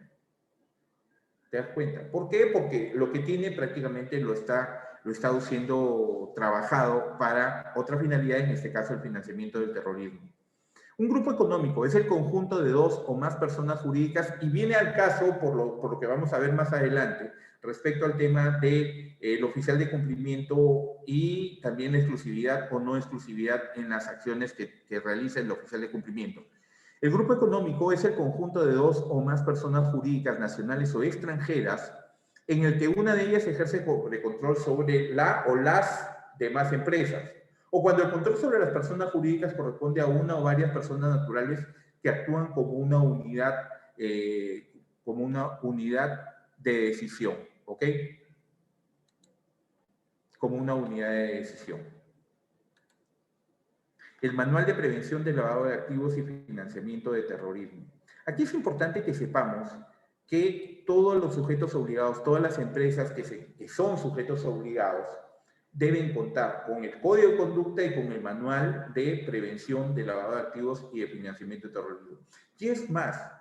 ¿Te das cuenta? ¿Por qué? Porque lo que tiene prácticamente lo está siendo trabajado para otra finalidad, en este caso el financiamiento del terrorismo. Un grupo económico es el conjunto de dos o más personas jurídicas y viene al caso, por lo que vamos a ver más adelante, respecto al tema del oficial de cumplimiento y también la exclusividad o no exclusividad en las acciones que realiza el oficial de cumplimiento. El grupo económico es el conjunto de dos o más personas jurídicas nacionales o extranjeras en el que una de ellas ejerce control sobre la o las demás empresas, o cuando el control sobre las personas jurídicas corresponde a una o varias personas naturales que actúan como una unidad de decisión, ¿ok? Como una unidad de decisión. El Manual de Prevención del Lavado de Activos y Financiamiento de Terrorismo. Aquí es importante que sepamos que todos los sujetos obligados, todas las empresas que son sujetos obligados, deben contar con el Código de Conducta y con el Manual de Prevención del Lavado de Activos y de Financiamiento de Terrorismo. Y es más,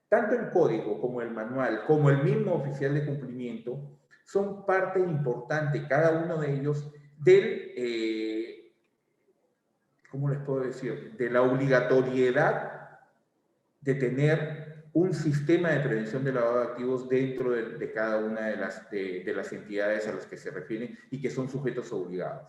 tanto el Código como el Manual, como el mismo oficial de cumplimiento, son parte importante, cada uno de ellos, del... ¿cómo les puedo decir? De la obligatoriedad de tener un sistema de prevención del lavado de activos dentro de cada una de las entidades a las que se refieren y que son sujetos obligados.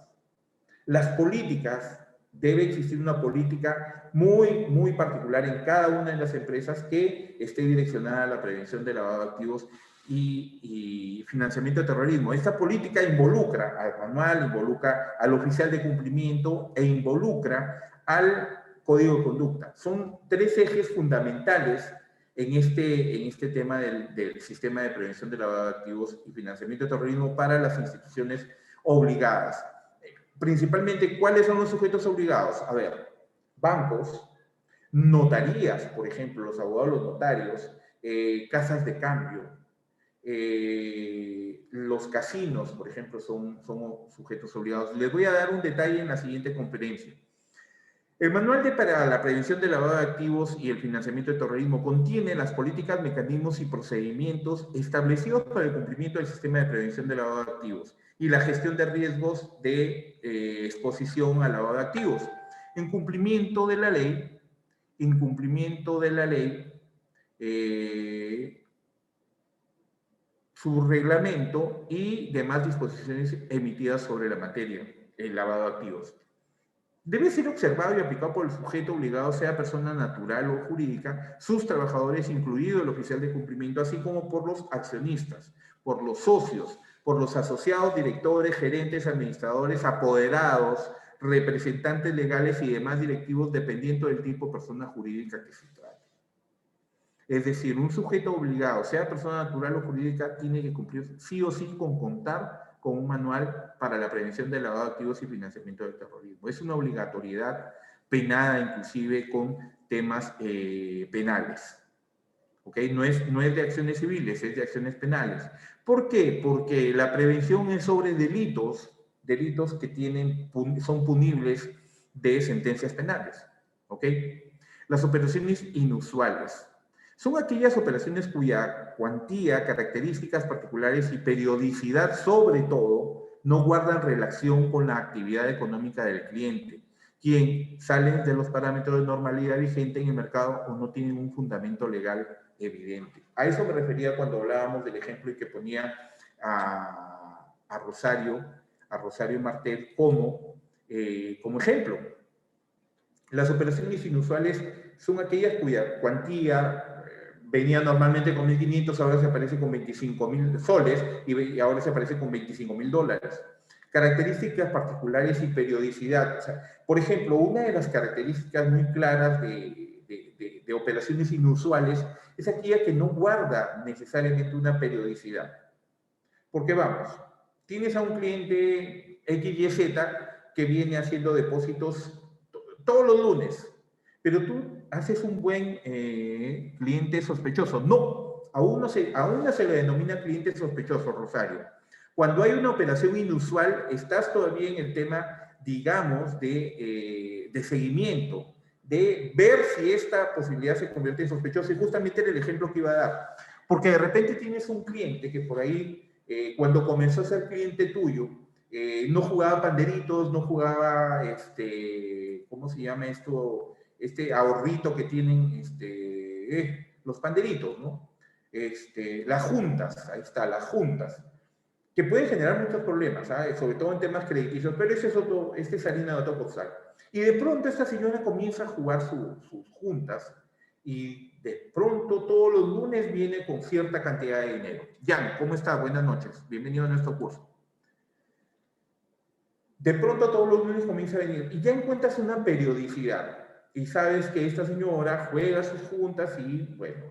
Las políticas, debe existir una política muy, muy particular en cada una de las empresas que esté direccionada a la prevención del lavado de activos y financiamiento de terrorismo. Esta política involucra al manual, involucra al oficial de cumplimiento e involucra al código de conducta. Son tres ejes fundamentales en este tema del sistema de prevención del lavado de activos y financiamiento de terrorismo para las instituciones obligadas. Principalmente, ¿cuáles son los sujetos obligados? A ver, bancos, notarías, por ejemplo, los abogados, los notarios, casas de cambio, los casinos, por ejemplo, son sujetos obligados. Les voy a dar un detalle en la siguiente conferencia. El Manual para la Prevención del Lavado de Activos y el Financiamiento de Terrorismo contiene las políticas, mecanismos y procedimientos establecidos para el cumplimiento del sistema de prevención del lavado de activos y la gestión de riesgos de exposición al lavado de activos. En cumplimiento de la ley, su reglamento y demás disposiciones emitidas sobre la materia, el lavado de activos. Debe ser observado y aplicado por el sujeto obligado, sea persona natural o jurídica, sus trabajadores, incluido el oficial de cumplimiento, así como por los accionistas, por los socios, por los asociados, directores, gerentes, administradores, apoderados, representantes legales y demás directivos, dependiendo del tipo de persona jurídica que se trate. Es decir, un sujeto obligado, sea persona natural o jurídica, tiene que cumplir sí o sí con contar con un manual para la prevención del lavado de activos y financiamiento del terrorismo. Es una obligatoriedad penada inclusive con temas penales. ¿Ok? No es de acciones civiles, es de acciones penales. ¿Por qué? Porque la prevención es sobre delitos que son punibles de sentencias penales. ¿Ok? Las operaciones inusuales son aquellas operaciones cuya cuantía, características particulares y periodicidad, sobre todo, no guardan relación con la actividad económica del cliente, quien salen de los parámetros de normalidad vigente en el mercado o no tienen un fundamento legal evidente. A eso me refería cuando hablábamos del ejemplo y que ponía a Rosario Martel como ejemplo. Las operaciones inusuales son aquellas cuya cuantía venía normalmente con 1.500, ahora se aparece con 25.000 soles y ahora se aparece con 25.000 dólares. Características particulares y periodicidad. O sea, por ejemplo, una de las características muy claras de operaciones inusuales es aquella que no guarda necesariamente una periodicidad. Porque vamos, tienes a un cliente XYZ que viene haciendo depósitos todos los lunes, pero tú haces un buen cliente sospechoso. No, aún no se le denomina cliente sospechoso, Rosario. Cuando hay una operación inusual, estás todavía en el tema, digamos, de seguimiento, de ver si esta posibilidad se convierte en sospechosa, y justamente era el ejemplo que iba a dar. Porque de repente tienes un cliente que por ahí, cuando comenzó a ser cliente tuyo, no jugaba panderitos, no jugaba, ¿cómo se llama esto? Este ahorrito que tienen los panderitos, ¿no? Las juntas, ahí está, las juntas, que pueden generar muchos problemas, ¿sabes? Sobre todo en temas crediticios, pero ese es harina de otro costal. Y de pronto esta señora comienza a jugar sus juntas y de pronto todos los lunes viene con cierta cantidad de dinero. Jan, ¿cómo está? Buenas noches, bienvenido a nuestro curso. De pronto todos los lunes comienza a venir y ya encuentras una periodicidad y sabes que esta señora juega sus juntas y, bueno,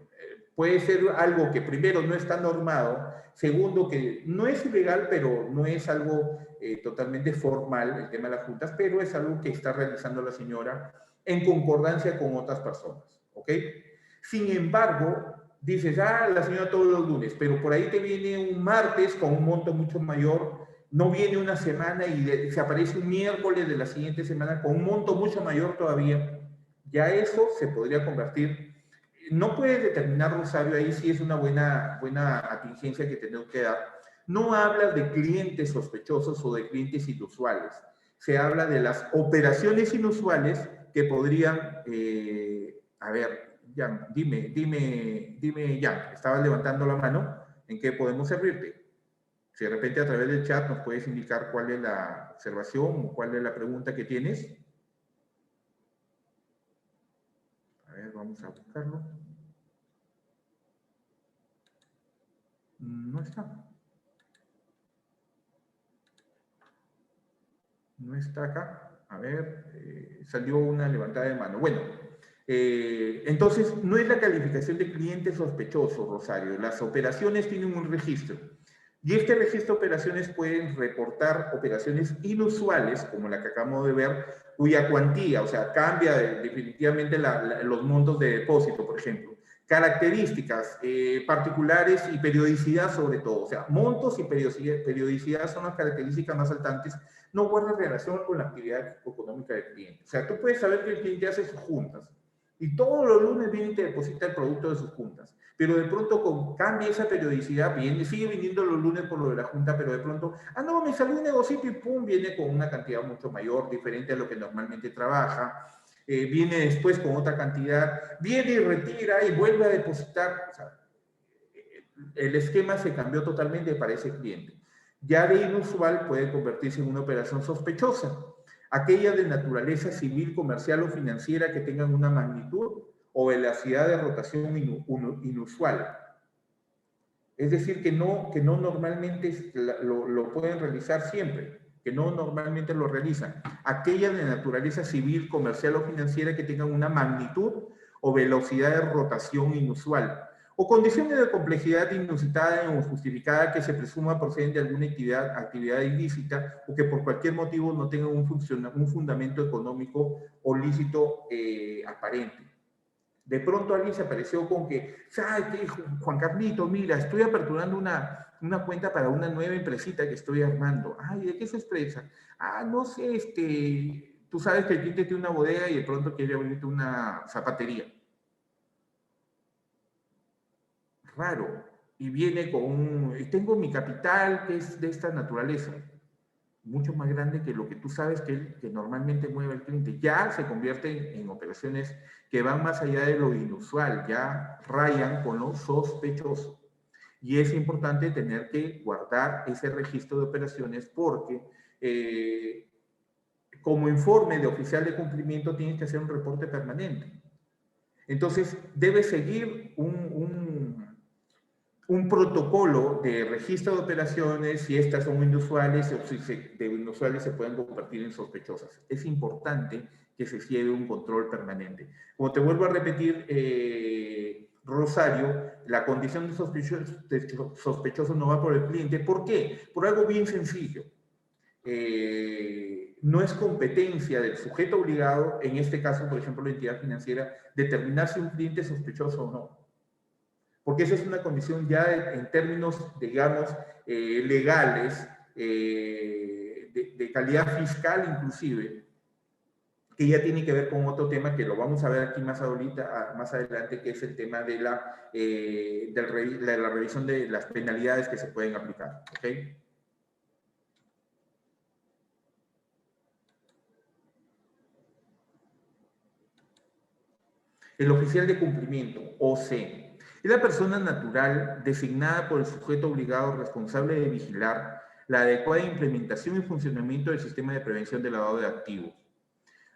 puede ser algo que primero no está normado, segundo que no es ilegal, pero no es algo totalmente formal el tema de las juntas, pero es algo que está realizando la señora en concordancia con otras personas, ¿ok? Sin embargo, dices, la señora todos los lunes, pero por ahí te viene un martes con un monto mucho mayor, no viene una semana y se aparece un miércoles de la siguiente semana con un monto mucho mayor todavía, ya eso se podría convertir. No puedes determinar, Rosario, ahí si es una buena atingencia que tenemos que dar. No hablas de clientes sospechosos o de clientes inusuales. Se habla de las operaciones inusuales que podrían, a ver, Jan, dime, Jan, estabas levantando la mano, ¿en qué podemos servirte? Si de repente a través del chat nos puedes indicar cuál es la observación o cuál es la pregunta que tienes. A ver, vamos a buscarlo. No está. No está acá. A ver, salió una levantada de mano. Bueno, entonces no es la calificación de cliente sospechoso, Rosario. Las operaciones tienen un registro. Y este registro de operaciones pueden reportar operaciones inusuales, como la que acabamos de ver, cuya cuantía, o sea, cambia definitivamente los montos de depósito, por ejemplo. Características particulares y periodicidad sobre todo. O sea, montos y periodicidad son las características más saltantes. No guarda relación con la actividad económica del cliente. O sea, tú puedes saber que el cliente hace sus juntas y todos los lunes viene y te deposita el producto de sus juntas. Pero de pronto cambia esa periodicidad, sigue viniendo los lunes por lo de la junta, pero de pronto, no, me salió un negocito y pum, viene con una cantidad mucho mayor, diferente a lo que normalmente trabaja. Viene después con otra cantidad, viene y retira y vuelve a depositar. O sea, el esquema se cambió totalmente para ese cliente. Ya de inusual puede convertirse en una operación sospechosa, aquella de naturaleza civil, comercial o financiera que tengan una magnitud o velocidad de rotación inusual. Es decir, que no normalmente lo pueden realizar siempre, que no normalmente lo realizan. Aquellas de naturaleza civil, comercial o financiera que tengan una magnitud o velocidad de rotación inusual, o condiciones de complejidad inusitada o justificada que se presuma proceden de alguna actividad ilícita o que por cualquier motivo no tengan un fundamento económico o lícito aparente. De pronto alguien se apareció con que, ¿sabes qué, Juan Carlito? Mira, estoy aperturando una cuenta para una nueva empresita que estoy armando. Ay, ¿de qué es empresa? No sé, tú sabes que el cliente tiene una bodega y de pronto quiere abrirte una zapatería. Raro. Y viene con tengo mi capital que es de esta naturaleza. mucho más grande que lo que tú sabes que normalmente mueve el cliente. Ya se convierten en operaciones que van más allá de lo inusual, ya rayan con lo sospechoso. Y es importante tener que guardar ese registro de operaciones porque como informe de oficial de cumplimiento tienes que hacer un reporte permanente. Entonces, debe seguir un protocolo de registro de operaciones, si estas son inusuales o si de inusuales se pueden convertir en sospechosas. Es importante que se lleve un control permanente. Como te vuelvo a repetir, Rosario, la condición de sospechoso no va por el cliente. ¿Por qué? Por algo bien sencillo. No es competencia del sujeto obligado, en este caso, por ejemplo, la entidad financiera, determinar si un cliente es sospechoso o no. Porque esa es una condición ya en términos, digamos, legales, de calidad fiscal inclusive, que ya tiene que ver con otro tema que lo vamos a ver aquí más adelante, que es el tema de la revisión de las penalidades que se pueden aplicar. ¿Ok? El oficial de cumplimiento, OC, es la persona natural designada por el sujeto obligado responsable de vigilar la adecuada implementación y funcionamiento del sistema de prevención de lavado de activos.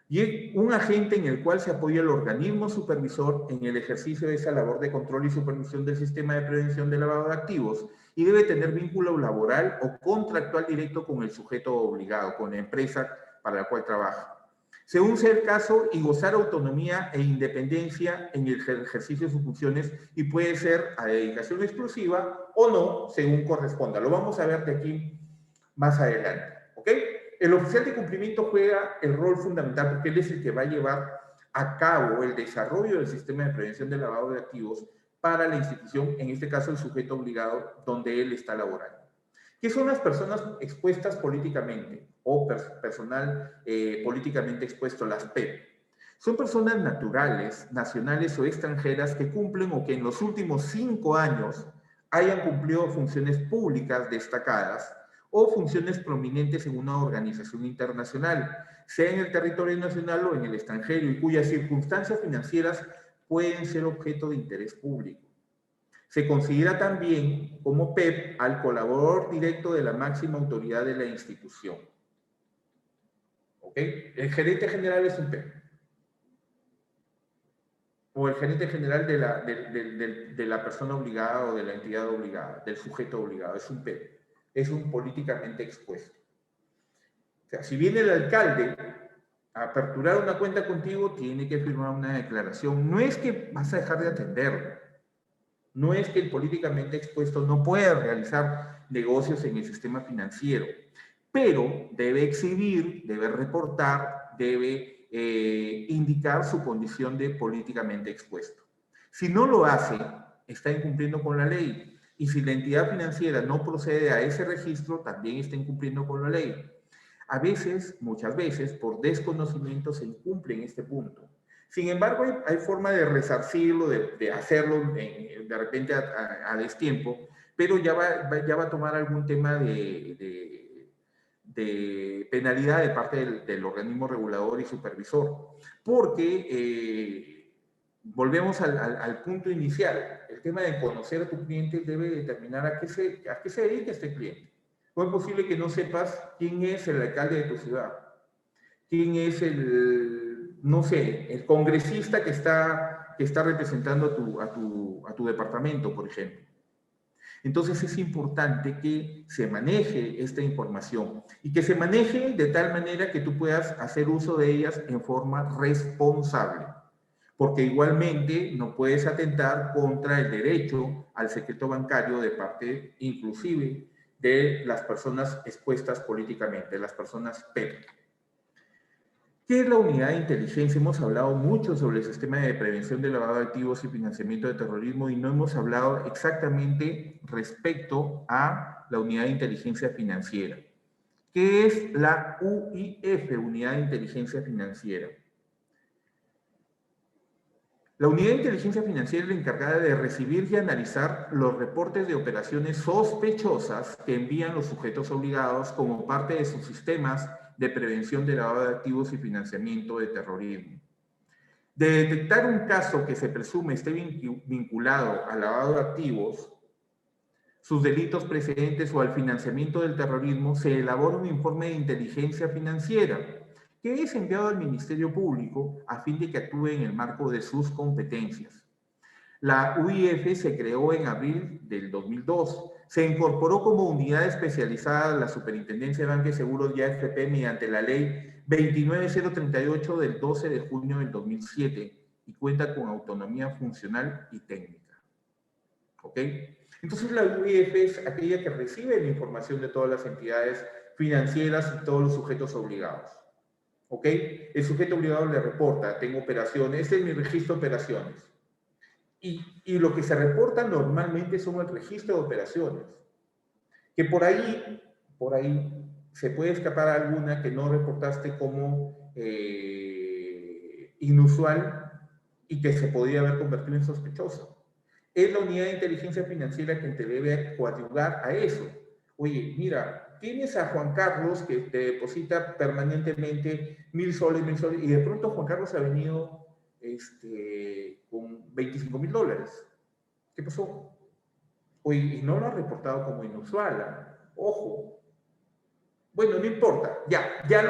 Y es un agente en el cual se apoya el organismo supervisor en el ejercicio de esa labor de control y supervisión del sistema de prevención de lavado de activos y debe tener vínculo laboral o contractual directo con el sujeto obligado, con la empresa para la cual trabaja, según sea el caso, y gozar autonomía e independencia en el ejercicio de sus funciones y puede ser a dedicación exclusiva o no, según corresponda. Lo vamos a ver de aquí más adelante, ¿ok? El oficial de cumplimiento juega el rol fundamental porque él es el que va a llevar a cabo el desarrollo del sistema de prevención del lavado de activos para la institución, en este caso el sujeto obligado donde él está laborando. ¿Qué son las personas expuestas políticamente o personal políticamente expuesto, las PEP? Son personas naturales, nacionales o extranjeras que cumplen o que en los últimos 5 años hayan cumplido funciones públicas destacadas o funciones prominentes en una organización internacional, sea en el territorio nacional o en el extranjero, y cuyas circunstancias financieras pueden ser objeto de interés público. Se considera también como PEP al colaborador directo de la máxima autoridad de la institución. ¿Ok? El gerente general es un PEP. O el gerente general de la persona obligada o de la entidad obligada, del sujeto obligado, es un PEP. Es un políticamente expuesto. O sea, si viene el alcalde a aperturar una cuenta contigo, tiene que firmar una declaración. No es que vas a dejar de atenderlo. No es que el políticamente expuesto no pueda realizar negocios en el sistema financiero, pero debe exhibir, debe reportar, debe indicar su condición de políticamente expuesto. Si no lo hace, está incumpliendo con la ley. Y si la entidad financiera no procede a ese registro, también está incumpliendo con la ley. A veces, muchas veces, por desconocimiento se incumple en este punto. Sin embargo, hay forma de resarcirlo, de hacerlo de repente a destiempo, pero ya va a tomar algún tema de penalidad de parte del organismo regulador y supervisor, porque volvemos al punto inicial. El tema de conocer a tu cliente debe determinar a qué se dedica este cliente. ¿Cómo es posible que no sepas quién es el alcalde de tu ciudad? ¿Quién es no sé, el congresista que está representando a tu departamento, por ejemplo? Entonces es importante que se maneje esta información y que se maneje de tal manera que tú puedas hacer uso de ellas en forma responsable, porque igualmente no puedes atentar contra el derecho al secreto bancario de parte inclusive de las personas expuestas políticamente, las personas PEP. ¿Qué es la unidad de inteligencia? Hemos hablado mucho sobre el sistema de prevención de lavado de activos y financiamiento de terrorismo y no hemos hablado exactamente respecto a la unidad de inteligencia financiera. ¿Qué es la UIF, Unidad de Inteligencia Financiera? La unidad de inteligencia financiera es la encargada de recibir y analizar los reportes de operaciones sospechosas que envían los sujetos obligados como parte de sus sistemas de prevención de lavado de activos y financiamiento de terrorismo. De detectar un caso que se presume esté vinculado al lavado de activos, sus delitos precedentes o al financiamiento del terrorismo, se elabora un informe de inteligencia financiera que es enviado al Ministerio Público a fin de que actúe en el marco de sus competencias. La UIF se creó en abril del 2002. Se incorporó como unidad especializada a la Superintendencia de Banca y Seguros y AFP mediante la Ley 29038 del 12 de junio del 2007 y cuenta con autonomía funcional y técnica. ¿Ok? Entonces la UIF es aquella que recibe la información de todas las entidades financieras y todos los sujetos obligados. ¿Ok? El sujeto obligado le reporta, tengo operaciones, este es mi registro de operaciones. Y lo que se reporta normalmente son el registro de operaciones. Que por ahí se puede escapar alguna que no reportaste como inusual y que se podría haber convertido en sospechosa. Es la unidad de inteligencia financiera quien te debe coadyuvar a eso. Oye, mira, tienes a Juan Carlos que te deposita permanentemente 1.000 soles, 1.000 soles, y de pronto Juan Carlos ha venido con 25.000 dólares. ¿Qué pasó? Oye, y no lo ha reportado como inusual. ¿Eh? Ojo. Bueno, no importa. Ya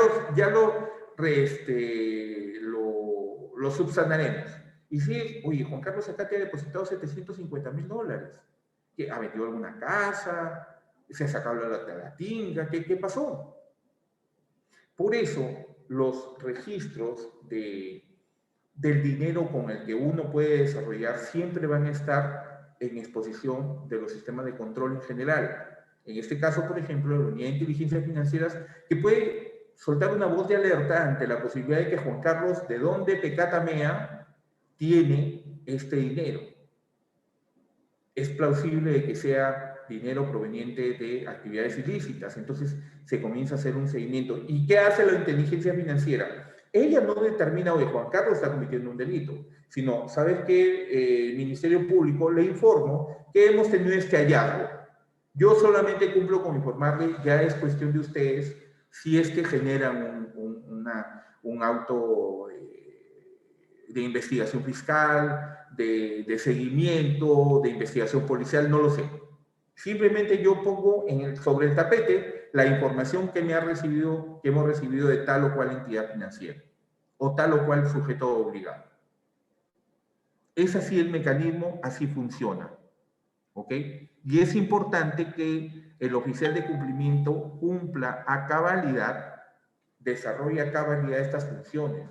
lo subsanaremos. Y si, oye, Juan Carlos acá te ha depositado 750.000 dólares. ¿Que ha metido alguna casa? ¿Se ha sacado la tinga? ¿Qué pasó? Por eso, los registros del dinero con el que uno puede desarrollar siempre van a estar en exposición de los sistemas de control en general. En este caso, por ejemplo, la unidad de inteligencia financieras, que puede soltar una voz de alerta ante la posibilidad de que Juan Carlos, de donde Pecatamea, tiene este dinero. Es plausible de que sea dinero proveniente de actividades ilícitas, entonces se comienza a hacer un seguimiento. ¿Y qué hace la inteligencia financiera? Ella no determina, oye, Juan Carlos está cometiendo un delito, sino, ¿sabes qué? El Ministerio Público le informo que hemos tenido este hallazgo. Yo solamente cumplo con informarle, ya es cuestión de ustedes si es que generan un auto de investigación fiscal, de seguimiento, de investigación policial, no lo sé. Simplemente yo pongo sobre el tapete la información que hemos recibido de tal o cual entidad financiera o tal o cual sujeto obligado. Es así el mecanismo, así funciona. ¿Ok? Y es importante que el oficial de cumplimiento cumpla a cabalidad, desarrolle a cabalidad estas funciones,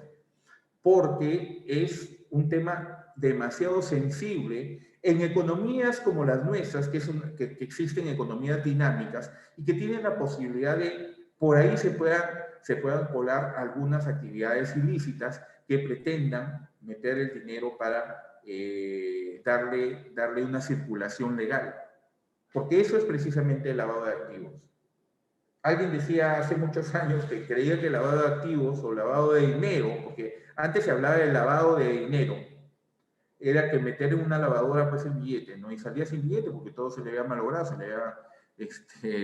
porque es un tema demasiado sensible en economías como las nuestras, que existen economías dinámicas y que tienen la posibilidad de, por ahí se puedan colar algunas actividades ilícitas que pretendan meter el dinero para darle una circulación legal. Porque eso es precisamente el lavado de activos. Alguien decía hace muchos años que creía que el lavado de activos o lavado de dinero, porque antes se hablaba del lavado de dinero, era que meter en una lavadora pues el billete, ¿no? Y salía sin billete porque todo se le había malogrado, se le había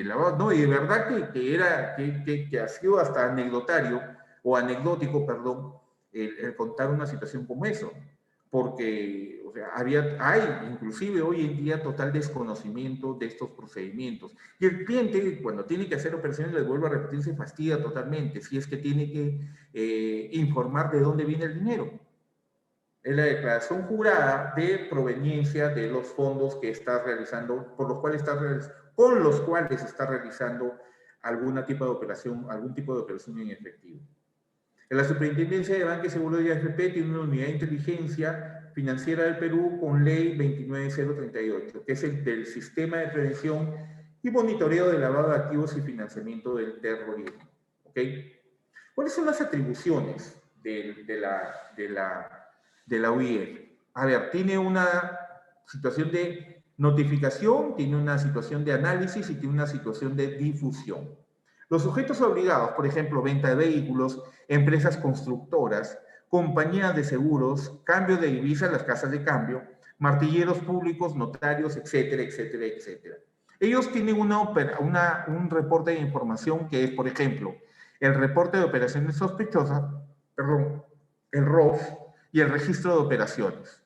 lavado. No, y de verdad que ha sido hasta anecdótico, perdón, el contar una situación como eso. Porque o sea, hay inclusive hoy en día total desconocimiento de estos procedimientos. Y el cliente, cuando tiene que hacer operaciones, les vuelvo a repetir, se fastidia totalmente, si es que tiene que informar de dónde viene el dinero. Es la declaración jurada de proveniencia de los fondos que está realizando, con los cuales está realizando algún tipo de operación en efectivo. La Superintendencia de Banca y Seguros y AFP tiene una unidad de inteligencia financiera del Perú con ley 29038, que es el del Sistema de Prevención y Monitoreo de Lavado de Activos y Financiamiento del Terrorismo. ¿Ok? ¿Cuáles son las atribuciones de la UIF? A ver, tiene una situación de notificación, tiene una situación de análisis y tiene una situación de difusión. Los sujetos obligados, por ejemplo, venta de vehículos, empresas constructoras, compañías de seguros, cambio de divisas, las casas de cambio, martilleros públicos, notarios, etcétera, etcétera, etcétera. Ellos tienen un reporte de información que es, por ejemplo, el reporte de operaciones sospechosas, perdón, el ROF y el registro de operaciones.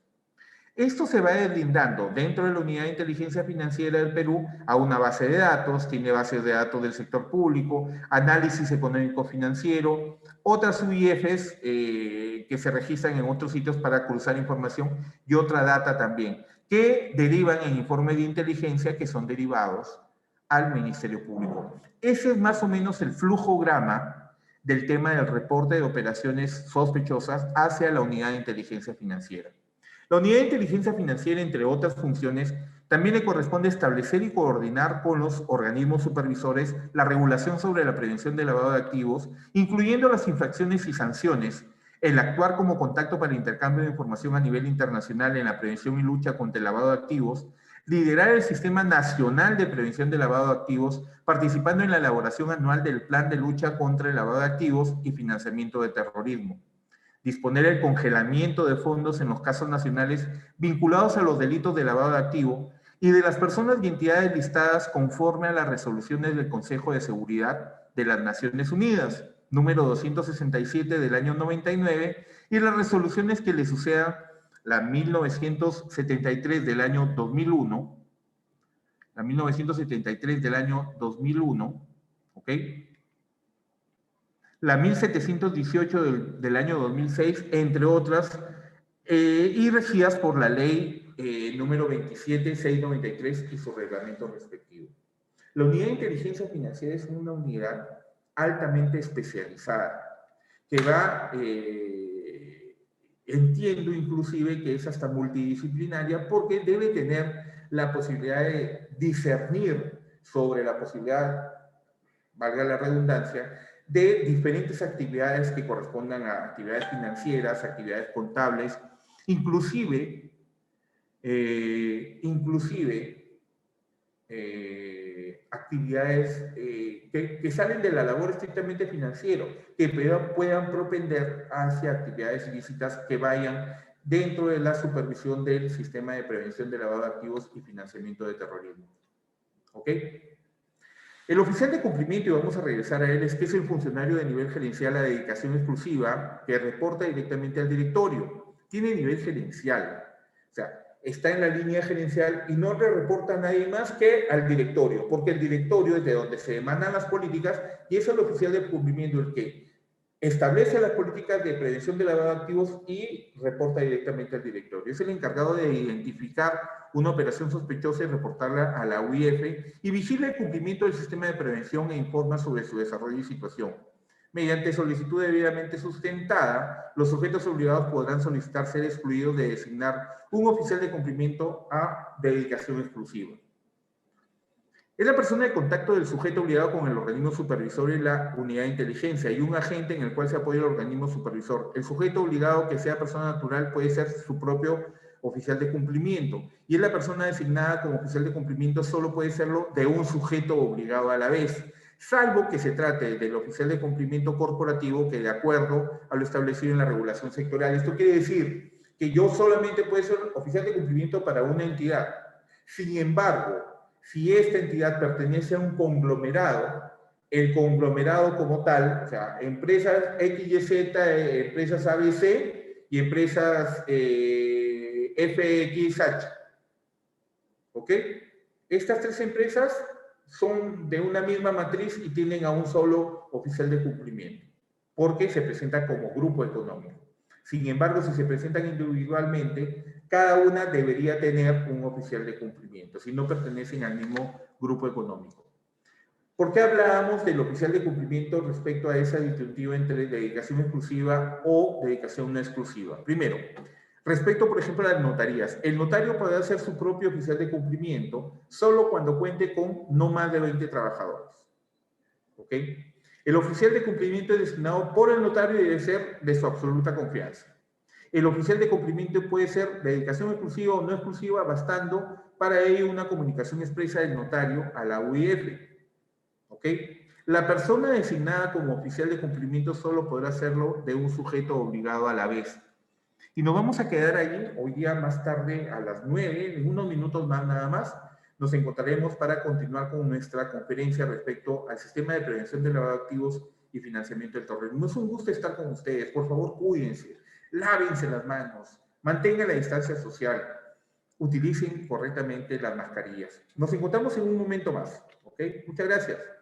Esto se va deslindando dentro de la Unidad de Inteligencia Financiera del Perú a una base de datos, tiene bases de datos del sector público, análisis económico financiero, otras UIFs que se registran en otros sitios para cruzar información y otra data también, que derivan en informes de inteligencia que son derivados al Ministerio Público. Ese es más o menos el flujograma del tema del reporte de operaciones sospechosas hacia la Unidad de Inteligencia Financiera. La Unidad de Inteligencia Financiera, entre otras funciones, también le corresponde establecer y coordinar con los organismos supervisores la regulación sobre la prevención del lavado de activos, incluyendo las infracciones y sanciones, el actuar como contacto para el intercambio de información a nivel internacional en la prevención y lucha contra el lavado de activos, liderar el Sistema Nacional de Prevención del Lavado de Activos, participando en la elaboración anual del Plan de Lucha contra el Lavado de Activos y Financiamiento de Terrorismo. Disponer el congelamiento de fondos en los casos nacionales vinculados a los delitos de lavado de activo y de las personas y entidades listadas conforme a las resoluciones del Consejo de Seguridad de las Naciones Unidas, número 267 del año 99, y las resoluciones que le sucedan, la 1973 del año 2001, la 1973 del año 2001, ¿ok? La 1718 del año 2006, entre otras, y regidas por la ley número 27693 y su reglamento respectivo. La unidad de inteligencia financiera es una unidad altamente especializada que va, entiendo inclusive que es hasta multidisciplinaria porque debe tener la posibilidad de discernir sobre la posibilidad, valga la redundancia, de diferentes actividades que correspondan a actividades financieras, actividades contables, inclusive actividades que salen de la labor estrictamente financiero, que puedan propender hacia actividades ilícitas que vayan dentro de la supervisión del sistema de prevención de lavado de activos y financiamiento de terrorismo. ¿Ok? El oficial de cumplimiento, y vamos a regresar a él, es que es el funcionario de nivel gerencial a dedicación exclusiva que reporta directamente al directorio. Tiene nivel gerencial, o sea, está en la línea gerencial y no le reporta a nadie más que al directorio, porque el directorio es de donde se demandan las políticas y es el oficial de cumplimiento el que establece las políticas de prevención de lavado de activos y reporta directamente al directorio. Es el encargado de identificar una operación sospechosa y reportarla a la UIF y vigila el cumplimiento del sistema de prevención e informa sobre su desarrollo y situación. Mediante solicitud debidamente sustentada, los sujetos obligados podrán solicitar ser excluidos de designar un oficial de cumplimiento a dedicación exclusiva. Es la persona de contacto del sujeto obligado con el organismo supervisor y la unidad de inteligencia y un agente en el cual se apoya el organismo supervisor. El sujeto obligado que sea persona natural puede ser su propio oficial de cumplimiento y es la persona designada como oficial de cumplimiento solo puede serlo de un sujeto obligado a la vez, salvo que se trate del oficial de cumplimiento corporativo que de acuerdo a lo establecido en la regulación sectorial. Esto quiere decir que yo solamente puedo ser oficial de cumplimiento para una entidad. Sin embargo, si esta entidad pertenece a un conglomerado, el conglomerado como tal, o sea, empresas XYZ, empresas ABC y empresas FXH, ¿ok? Estas tres empresas son de una misma matriz y tienen a un solo oficial de cumplimiento, porque se presentan como grupo económico. Sin embargo, si se presentan individualmente, cada una debería tener un oficial de cumplimiento, si no pertenecen al mismo grupo económico. ¿Por qué hablábamos del oficial de cumplimiento respecto a esa disyuntiva entre dedicación exclusiva o dedicación no exclusiva? Primero, respecto, por ejemplo, a las notarías. El notario podrá ser su propio oficial de cumplimiento solo cuando cuente con no más de 20 trabajadores. ¿Ok? El oficial de cumplimiento es designado por el notario y debe ser de su absoluta confianza. El oficial de cumplimiento puede ser de dedicación exclusiva o no exclusiva, bastando para ello una comunicación expresa del notario a la UIF. ¿Ok? La persona designada como oficial de cumplimiento solo podrá hacerlo de un sujeto obligado a la vez. Y nos vamos a quedar allí hoy día más tarde a las 9, en unos minutos más nada más. Nos encontraremos para continuar con nuestra conferencia respecto al sistema de prevención de lavado de activos y financiamiento del terrorismo. Es un gusto estar con ustedes. Por favor, cuídense, lávense las manos, mantengan la distancia social, utilicen correctamente las mascarillas. Nos encontramos en un momento más. ¿Ok? Muchas gracias.